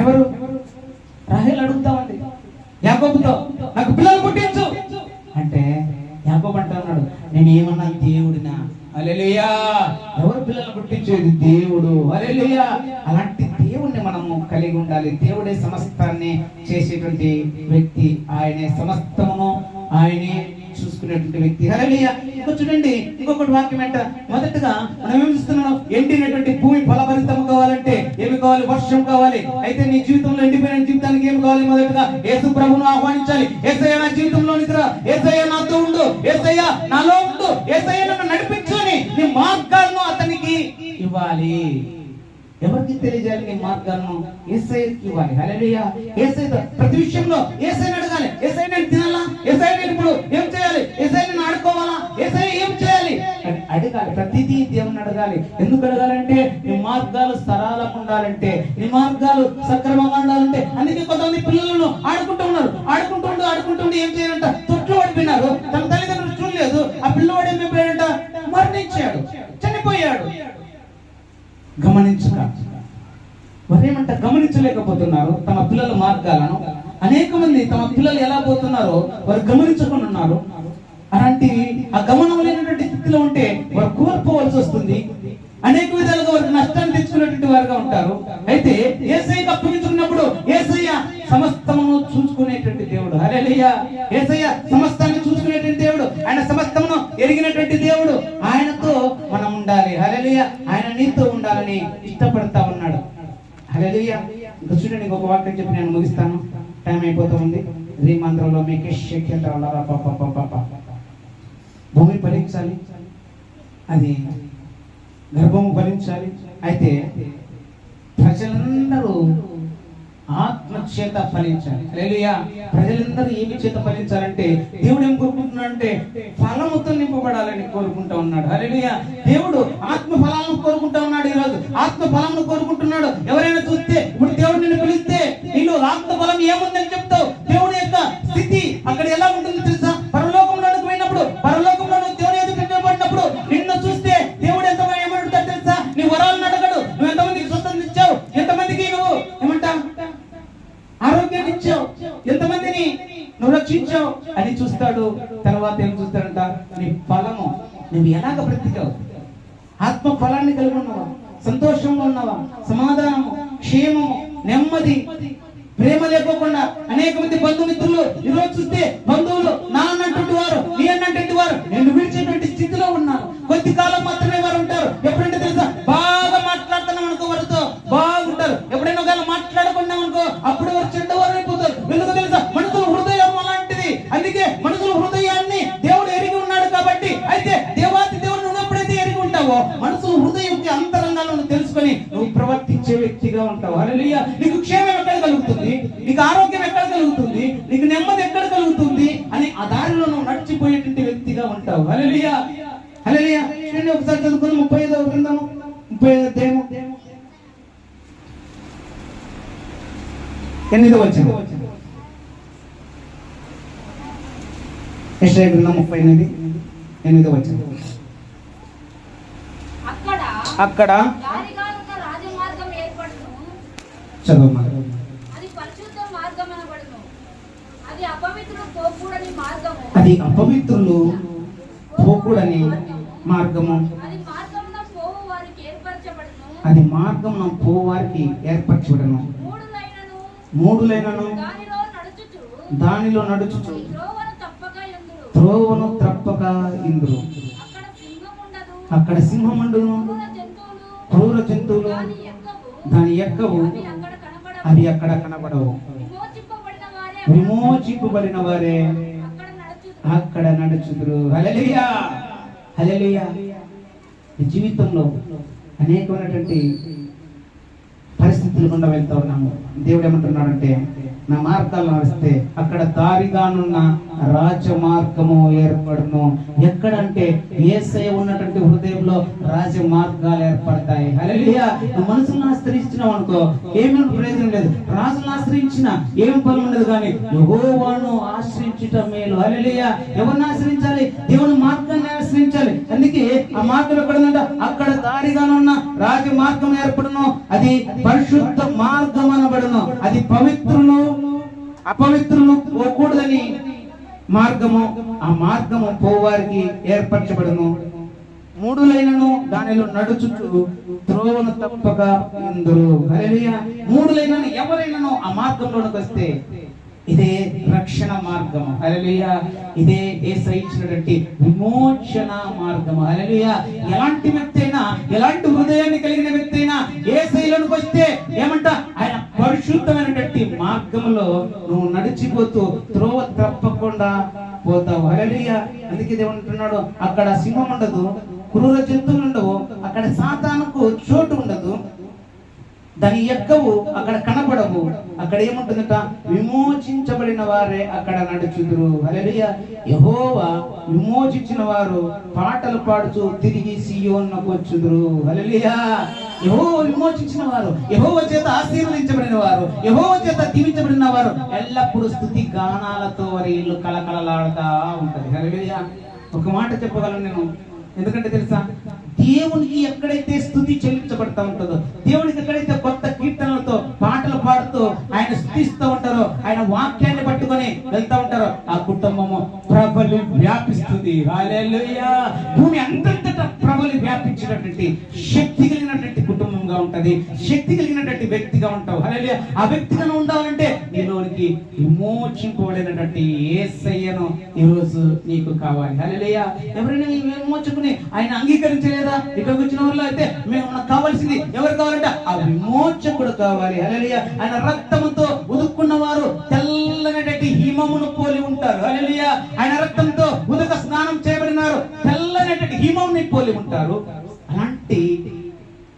ఎవరు? రాహేలు అడుగుతా ఉంది యాకోబుతో, నాకు పిల్లలు పుట్టించు అంటే యాకోబు అంటా ఉన్నాడు, నేను ఏమన్నా దేవుడినా? హల్లెలూయా. ఎవరు పిల్లలు పుట్టించేది? దేవుడు. హల్లెలూయా. అలాంటి దేవుణ్ణి మనము కలిగి ఉండాలి. దేవుడే సమస్తాన్ని చేసేటువంటి వ్యక్తి, ఆయనే సమస్తమును ఆయనే చూసుకునేటువంటి వ్యక్తి. హల్లెలూయా. ఇంకో చూడండి, ఇంకొకటి వాక్యం ఏంట? మొదటగా మనం ఏం చూస్తున్నాం? ఎండినటువంటి భూమి ఫలభరితం కావాలంటే ఏమి కావాలి? వర్షం కావాలి. అయితే నీ జీవితంలో ఎండిపోయిన జీవితానికి ఏమి కావాలి? మొదటగా యేసు ప్రభువును ఆహ్వానించాలి. యేసయ్య నా జీవితంలోనికి రా, యేసయ్య నాతో ఉండు, యేసయ్య నాలో ఉండు, యేసయ్య నన్ను నడిపించు అని నీ మార్గాలను అతనికి ఇవ్వాలి. ఎవరికి తెలియజేయాలి? నీ మార్గాలను యేసయ్యకి ఇవ్వాలి. హల్లెలూయా. యేసయ్య ప్రతి విషయంలో యేసయ్యని అడగాలి. యేసయ్య నేను తినాలా? యేసయ్య నేను ఇప్పుడు ఏం చేయాలి? యేసయ్య నేను ఆడుకోవాలా? యేసయ్య ఏం చేయాలి అని అడగాలి. ప్రతిదీ దేవుని అడగాలి. ఎందుకు అడగాలంటే నీ మార్గాలు సరళంగా ఉండాలంటే, నీ మార్గాలు సక్రమంగా ఉండాలంటే. అందుకే కొంతమంది పిల్లలను ఆడుకుంటూ ఉన్నారు, ఆడుకుంటూ ఏం చేయాలంట? తొట్లు పడిపోయినారు, తన తల్లిదండ్రులు చూడలేదు. ఆ పిల్లవాడు ఏమైపోయాడంట? మరణించాడు, చనిపోయాడు. గమనించక వారేమంట గమనించలేకపోతున్నారు తమ పిల్లల మార్గాలను. అనేక మంది తమ పిల్లలు ఎలా పోతున్నారో వారు గమనించకుండా ఉన్నారు. అలాంటి ఆ గమనం లేనటువంటి స్థితిలో ఉంటే వారు కోల్పోవలసి వస్తుంది. అనేక విధాలుగా వారికి నష్టాన్ని తెచ్చుకునేటువంటి వారుగా ఉంటారు. అయితే యేసయ్యకు అప్పగించుకున్నప్పుడు యేసయ్య సమస్తమును చూసుకునేటువంటి దేవుడు. హల్లెలూయా. యేసయ్య సమస్తాన్ని చూసుకునేటువంటి దేవుడు. ఆయన సమస్తమును ఎరిగినటువంటి దేవుడు. ఆయనతో మనం ఉండాలి. హల్లెలూయా. ఆయన నీతో ఉండాలని ఇష్టపడతా ఉన్నాడు. హల్లెలూయా. ఇంకా చూడండి, ఇంకొక వాక్యం చెప్పి నేను ముగిస్తాను, టైం అయిపోతూ ఉంది. రీమంత్రంలో మీకు భూమి ఫలించాలి, అది గర్భము ఫలించాలి. అయితే ప్రజలందరూ ఆత్మ చేత ఫలించాలి. హల్లెలూయా. ప్రజలందరూ ఏమి చేత ఫలించాలంటే దేవుడు ఏం కోరుకుంటున్నాడంటే ఫలముతో నింపబడాలని కోరుకుంటా ఉన్నాడు. హల్లెలూయా. దేవుడు ఆత్మ ఫలాలను కోరుకుంటా ఉన్నాడు. ఈ రోజు ఆత్మ ఫలాలను కోరుకుంటున్నాడు. ఎవరైనా చూస్తే ఇప్పుడు దేవుడు నిన్ను పిలిస్తే నీలో ఆత్మ ఫలం ఏముందని చెప్తావు. దేవుడి యొక్క స్థితి అక్కడ ఎలా ఉంటుందో తెలుసా? పరలోకంలోకి పోయినప్పుడు, పరలోకంలో నువ్వు దేవుని ఎదుట నిలబడినప్పుడు నిన్ను చూస్తే దేవుడు ఎంత ఏమంటాడు తెలుసా? నీ వరాలను అడగడు. నువ్వు ఎంతమందికి స్వస్థత ఇచ్చావు, ఎంతమందికి నువ్వు ఏమంటావు ఆరోగ్యాన్ని ఇచ్చావు, ఎంతమందిని నువ్వు రక్షించావు అని చూస్తాడు. తర్వాత ఏం చూస్తాడంట? నీ ఫలము, నువ్వు ఎలాగ బ్రతికావు, ఆత్మ ఫలాన్ని కలిగి ఉన్నావా, సంతోషంగా ఉన్నావా, సమాధానము, క్షేమము, నెమ్మది, ప్రేమ లేకోకుండా అనేక మంది బంధుమిత్రులు ఈరోజు చూస్తే బంధువులు నా అన్నటువంటి వారు, నీ అన్నటువంటి వారు నేను విడిచేటువంటి స్థితిలో ఉన్నారు. కొద్ది కాలం మాత్రమే వారు ఉంటారు. ఎప్పుడంటే తెలుసా? బాగా మాట్లాడుతున్నాం అనుకో వారితో బాగుంటారు. ఎప్పుడైనా ఒకవేళ మాట్లాడకుండా అనుకో అప్పుడు వారు చెడ్డవారు అయిపోతారు. ఎందుకు తెలుసా? మనుషుల హృదయం అలాంటిది. అందుకే మనుషుల హృదయాన్ని దేవుడు ఎరిగి ఉన్నాడు కాబట్టి, అయితే దేవాతి దేవుడు నువ్వు ఎప్పుడైతే ఎరిగి ఉంటావో మనుషుల హృదయంకి అంతరంగాలను తెలుసుకొని నువ్వు ప్రవర్తించే వ్యక్తిగా ఉంటావు. హల్లెలూయా. నీకు క్షేమం ఎక్కడ కలుగుతుంది, నీకు ఆరోగ్యం ఎక్కడ కలుగుతుంది, నీకు నెమ్మది ఎక్కడ కలుగుతుంది అని ఆ దారిలో నువ్వు నడిచిపోయేటువంటి వ్యక్తిగా ఉంటావు. హల్లెలూయా. హల్లెలూయా. చూడండి, ఒకసారి చదువుకుని 35వ గ్రంథము 35వ అధ్యాయము 8వ వచనం. యెషయా గ్రంథం 38 8వ వచనం. అక్కడ దారిగానున్న రాజమార్గం ఏర్పడును. చదవమా. అది పరిశుద్ధ మార్గం అనబడును. అది అపవిత్రులు పోకూడని మార్గము. అది అపవిత్రులు పోకూడని మార్గము. అది మార్గమున పోవు వారికి ఏర్పరచబడును. అది మార్గమున పోవు వారికి ఏర్పరచబడును. మూడు లైనను దానిలో నడుచుచు త్రోవను తప్పక ఇందురు. అక్కడ సింహముండును, క్రూర జంతువులు దాని ఎక్కవు, అవి అక్కడ కనబడవు. విమోచింపబడిన వారే అక్కడ నడుచుదురు. హల్లెలూయా. హల్లెలూయా. ఈ జీవితంలో అనేకమైనటువంటి పరిస్థితులు గుండా వెళ్తా ఉన్నాము. దేవుడు ఏమంటున్నాడంటే నా మార్గాల్లో నడిస్తే అక్కడ దారిగానున్న రాజమార్గము ఏర్పడును. ఎక్కడంటే యేసయ్య ఉన్నటువంటి హృదయంలో రాజమార్గాలు ఏర్పడతాయి. హల్లెలూయా. నువ్వు మనుషులను ఆశ్రయించినావు అనుకో ఏమీ ప్రయోజనం లేదు. రాజులను ఆశ్రయించిన ఏం పని ఉండదు. కానీ యెహోవాను ఆశ్రయించటం మేలు. హల్లెలూయా. ఎవరిని ఆశ్రయించాలి? దేవుని మార్గాన్ని ఆశ్రయించాలి. అందుకే ఆ మార్గం ఎక్కడుందంట? అక్కడ దారిగానున్న రాజమార్గం ఏర్పడును. అది పరిశుద్ధ మార్గం అనబడును. అది పవిత్రులు అపవిత్రులు పోకూడదని మార్గము. ఆ మార్గము పోవారికి ఏర్పరచబడును. మూడు లైనను దానిలో నడుచుచు త్రోవను తప్పక ఇందురు. హల్లెలూయా. మూడు లైనను ఎవరైనాను ఆ మార్గంలోకి వస్తే ఇదే రక్షణ మార్గము. హల్లెలూయా. ఇదే యేసయ్య ఇచ్చినటువంటి విమోచన మార్గము. హల్లెలూయా. ఎలాంటి వ్యక్తి అయినా, ఎలాంటి హృదయాన్ని కలిగిన వ్యక్తి అయినా యేసయ్యలోకి వస్తే ఏమంట? ఆయన పరిశుద్ధమైనటువంటి మార్గంలో నువ్వు నడిచిపోతూ త్రోవ తప్పకుండా పోతావు. హల్లెలూయా. అందుకే దేవుడు అంటున్నాడు అక్కడ సింహం ఉండదు, క్రూర జంతువులు ఉండవు, అక్కడ సాతానుకు చోటు ఉండదు, దాని ఎక్కవు, అక్కడ కనబడవు. అక్కడ ఏముంటుందట? విమోచించబడిన వారే అక్కడ నడుచుదురు. హల్లెలూయా. యెహోవా విమోచించిన వారు పాటలు పాడుతూ తిరిగి సియోనుకు వచ్చుదురు. హల్లెలూయా. యెహోవా విమోచించిన వారు, యెహోవా చేత ఆశీర్వదించబడిన వారు, యెహోవా చేత దీవించబడిన వారు ఎల్లప్పుడూ స్తుతి గానాలతో వారి ఇల్లు కలకలలాడుతా ఉంటది. హల్లెలూయా. ఒక మాట చెప్పగలను నేను, ఎందుకంటే తెలుసా? దేవునికి ఎక్కడైతే స్తుతి చెల్లించబడతా ఉంటుందో, దేవునికి ఎక్కడైతే కొత్త కీర్తనలతో పాటలు పాడుతూ ఆయన స్తుతిస్తూ ఉంటారో, ఆయన వాక్యాన్ని పట్టుకొని వెళ్తా ఉంటారో, ఆ కుటుంబము ప్రబలి వ్యాపిస్తుంది. ఉంది. హల్లెలూయా. భూమి అంతటా ప్రభుని వ్యాపించినటువంటి శక్తి కలిగినటువంటి కుటుంబంగా ఉంటది, శక్తి కలిగినటువంటి వ్యక్తిగా ఉంటావు. హల్లెలూయా. ఆ వ్యక్తిగా ఉండాలంటే నీలోనికి విమోచింపబడినటువంటి యేసయ్యను ఈరోజు నీకు కావాలి. హల్లెలూయా. ఎవరైనా విమోచకుని ఆయన అంగీకరించలేదా? ఇక్కడికి వచ్చిన వాళ్ళు అయితే మనకు కావాల్సింది ఎవరు కావాలంటే ఆ విమోచకుడు కావాలి. హల్లెలూయా. ఆయన రక్తముతో ఉదుక్కున్న వారు తెల్లనటువంటి హిమమును పోలి ఉంటారు. హల్లెలూయా. ఆయన రక్తంతో ఉదక స్నానం చేయబడినారు, తెల్లనటువంటి హిమముని పోలి ఉంటారు. అలాంటి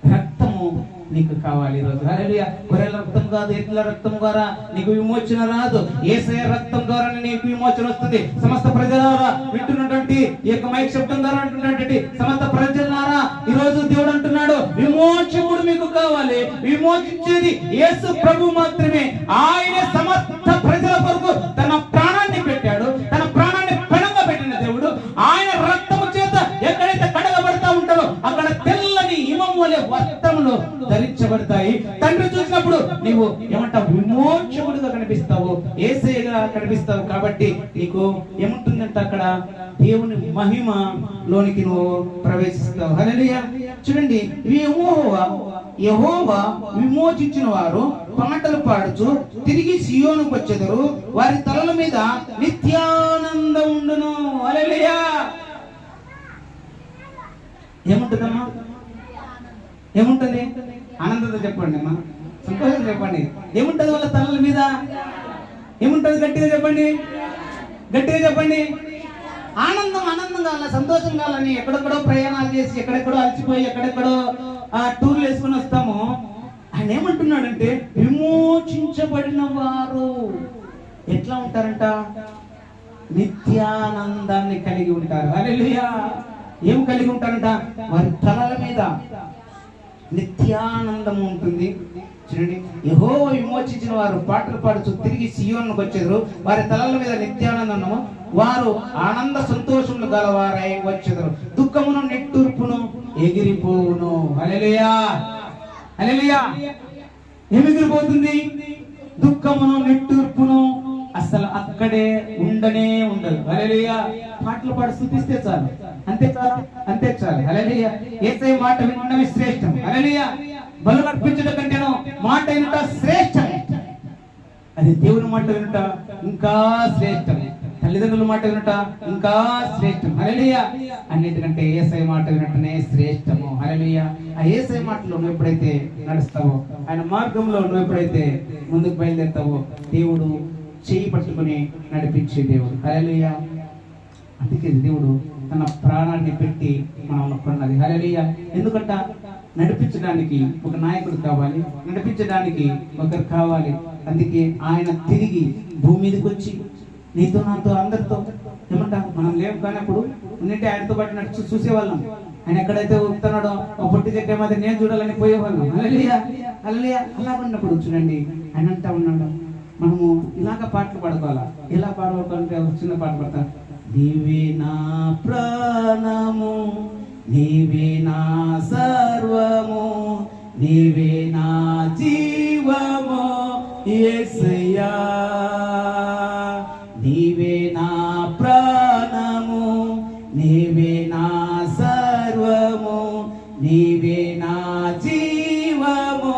రక్తము నీకు కావాలి ఈరోజు. హల్లెలూయా. గొర్రెల రక్తం కాదు, ఎద్దుల రక్తం ద్వారా నీకు విమోచన రాదు. యేసయ్య రక్తం ద్వారా నీకు విమోచన వస్తుంది. సమస్త ప్రజలారా వింటున్నటువంటి ఈ యొక్క మైక్ శబ్దం ద్వారా అంటున్నటువంటి సమస్త ప్రజలారా ఈరోజు దేవుడు అంటున్నాడు, విమోచకుడు మీకు కావాలి. విమోచించేది యేసు ప్రభు మాత్రమే. ఆయన సమస్త ప్రజల కొరకు తన ప్రాణాన్ని పెట్టాడు. తన ప్రాణాన్ని పణంగా పెట్టిన దేవుడు. ఆయన రక్తము చేత ఎక్కడైతే కడగబడతా ఉంటారో అక్కడ తెల్లని హిమం వలె వస్త్రములు ధరించబడతాయి. తండ్రి చూసినప్పుడు నీవు ఏమంటావు? విమోచకుడుగా కనిపిస్తావు, యేసయ్యగా కనిపిస్తావు. కాబట్టి నీకు ఏముంటుందంటే అక్కడ దేవుని మహిమలోనికి నువ్వు ప్రవేశిస్తావు. హల్లెలూయా. చూడండి, యెహోవా విమోచించిన వారు పాటలు పాడుచు తిరిగి సియోనుకు వచ్చెదరు. వారి తలల మీద నిత్యానందం ఉండును. హల్లెలూయా. ఏముంటుందమ్మా? ఏముంటుంది? ఆనందంతో చెప్పండి అమ్మా, సంతోషంగా చెప్పండి. ఏముంటది వాళ్ళ తలల మీద? ఏముంటది? గట్టిగా చెప్పండి, గట్టిగా చెప్పండి. ఆనందం. ఆనందం కావాల, సంతోషం కావాలని ఎక్కడెక్కడో ప్రయాణాలు చేసి ఎక్కడెక్కడో అలసిపోయి ఎక్కడెక్కడో టూర్లు వేసుకుని వస్తాము. ఆయన ఏమంటున్నాడంటే విమోచించబడిన వారు ఎట్లా ఉంటారంట? నిత్యానందాన్ని కలిగి ఉంటారు. హల్లెలూయా. ఏం కలిగి ఉంటారంట? వారి తలల మీద నిత్యానందం ఉంటుంది. చూడండి, యెహోవా విమోచించిన వారు పాటలు పాడుచు తిరిగి సియోనుకు వచ్చెదరు. వారి తలల మీద నిత్యానందము, వారు ఆనంద సంతోషములు గలవారై వచ్చెదరు. దుఃఖమును నిట్టూర్పును ఎగిరిపోవును. హల్లెలూయా. హల్లెలూయా. ఏమి ఎగిరిపోతుంది? దుఃఖమును నిట్టూర్పును అసలు అక్కడే ఉండనే ఉండదు. హల్లెలూయా. పాటలు పాడి స్తుతిస్తే చాలు, అంతే చాలు, అంతే చాలు. హల్లెలూయా. యేసయ్య మాట వినడమే శ్రేష్టం. హల్లెలూయా. బలు అర్పించడం కంటేనో మాట వినుట శ్రేష్టం. అది దేవుని మాట వినుట ఇంకా శ్రేష్టం. తల్లిదండ్రుల మాట వినుట ఇంకా శ్రేష్టం. హల్లెలూయా. అన్నిటికంటే యేసయ్య మాట వినటనే శ్రేష్టము. హల్లెలూయా. ఆ యేసయ్య మాటలో నువ్వు ఎప్పుడైతే నడుస్తావో, ఆయన మార్గంలో నువ్వు ఎప్పుడైతే ముందుకు బయలుదేరుతావో, దేవుడు చేయి పట్టుకుని నడిపించే దేవుడు. హల్లెలూయా. అందుకే దేవుడు తన ప్రాణాన్ని పెట్టి మనం కొన్నది. హల్లెలూయా. ఎందుకంట నడిపించడానికి ఒక నాయకుడు కావాలి, నడిపించడానికి ఒకరు కావాలి. అందుకే ఆయన తిరిగి భూమి మీదకి వచ్చి నీతో నాతో అందరితో ఏమంటా మనం లేవు కానప్పుడు ఉన్నట్టే ఆయనతో పాటు నడిచి చూసేవాళ్ళం. ఆయన ఎక్కడైతే వస్తున్నాడో ఆ పొట్టి చెట్టే మాది నేను చూడాలని పోయేవాళ్ళం. హల్లెలూయా. హల్లెలూయా. అలా ఉన్నప్పుడు చూడండి ఆయన అంటా ఉన్నాడు, మనము ఇలాగ పాటలు పాడుకోవాలా. ఎలా పాడుకోవాలంటే చిన్న పాట పడతా. నీవే నా ప్రాణము, నీవే నా సర్వము, నీవే నా జీవము యేసయ్యా. నీవే నా ప్రాణము, నీవే నా సర్వము, నీవే నా జీవము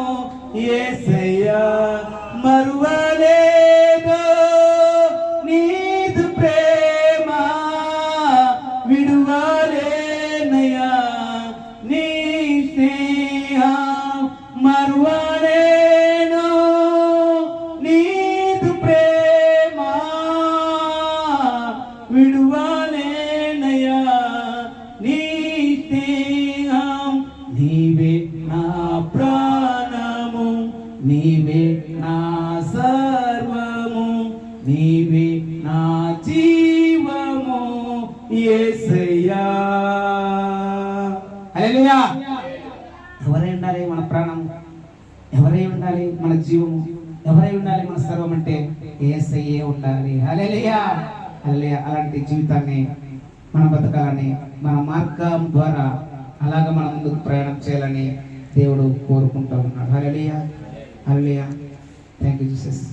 యేసయ్యా. మరువలేదో నీదు ప్రేమ, విడువలేనయ్యా నీ స్నేహం. మరువలేను నీదు ప్రేమ, విడువలేనయ్యా నీ స్నేహం. నీవే నా ప్రాణము, నీవే నా సర్వము, నీవే నా జీవము యేసయ్యా. హల్లెలూయా. ఎవరై ఉండాలి మన ప్రాణం? ఎవరై ఉండాలి మన జీవము? ఎవరై ఉండాలి మన సర్వం? అంటే యేసయ్యే ఉండాలి. హల్లెలూయా. హల్లెలూయా. అలాంటి జీవితాన్ని మనం బతకాలని, మన మార్గం ద్వారా అలాగ మనం ముందుకు ప్రయాణం చేయాలని దేవుడు కోరుకుంటూ ఉన్నాడు. హల్లెలూయా. హల్లెలూయా. Thank you Jesus.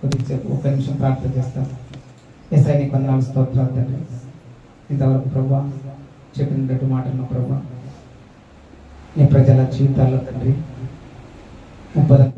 కొద్దిసేపు ఒక్క నిమిషం ప్రార్థన చేస్తాం. యేసయ్య నీకు వందనాలు, స్తోత్రాలు తండ్రి. ఇంతవరకు ప్రభా చెప్పినట్టు మాటలను ప్రభా నీ ప్రజల జీవితాల్లో తండ్రి ముప్పద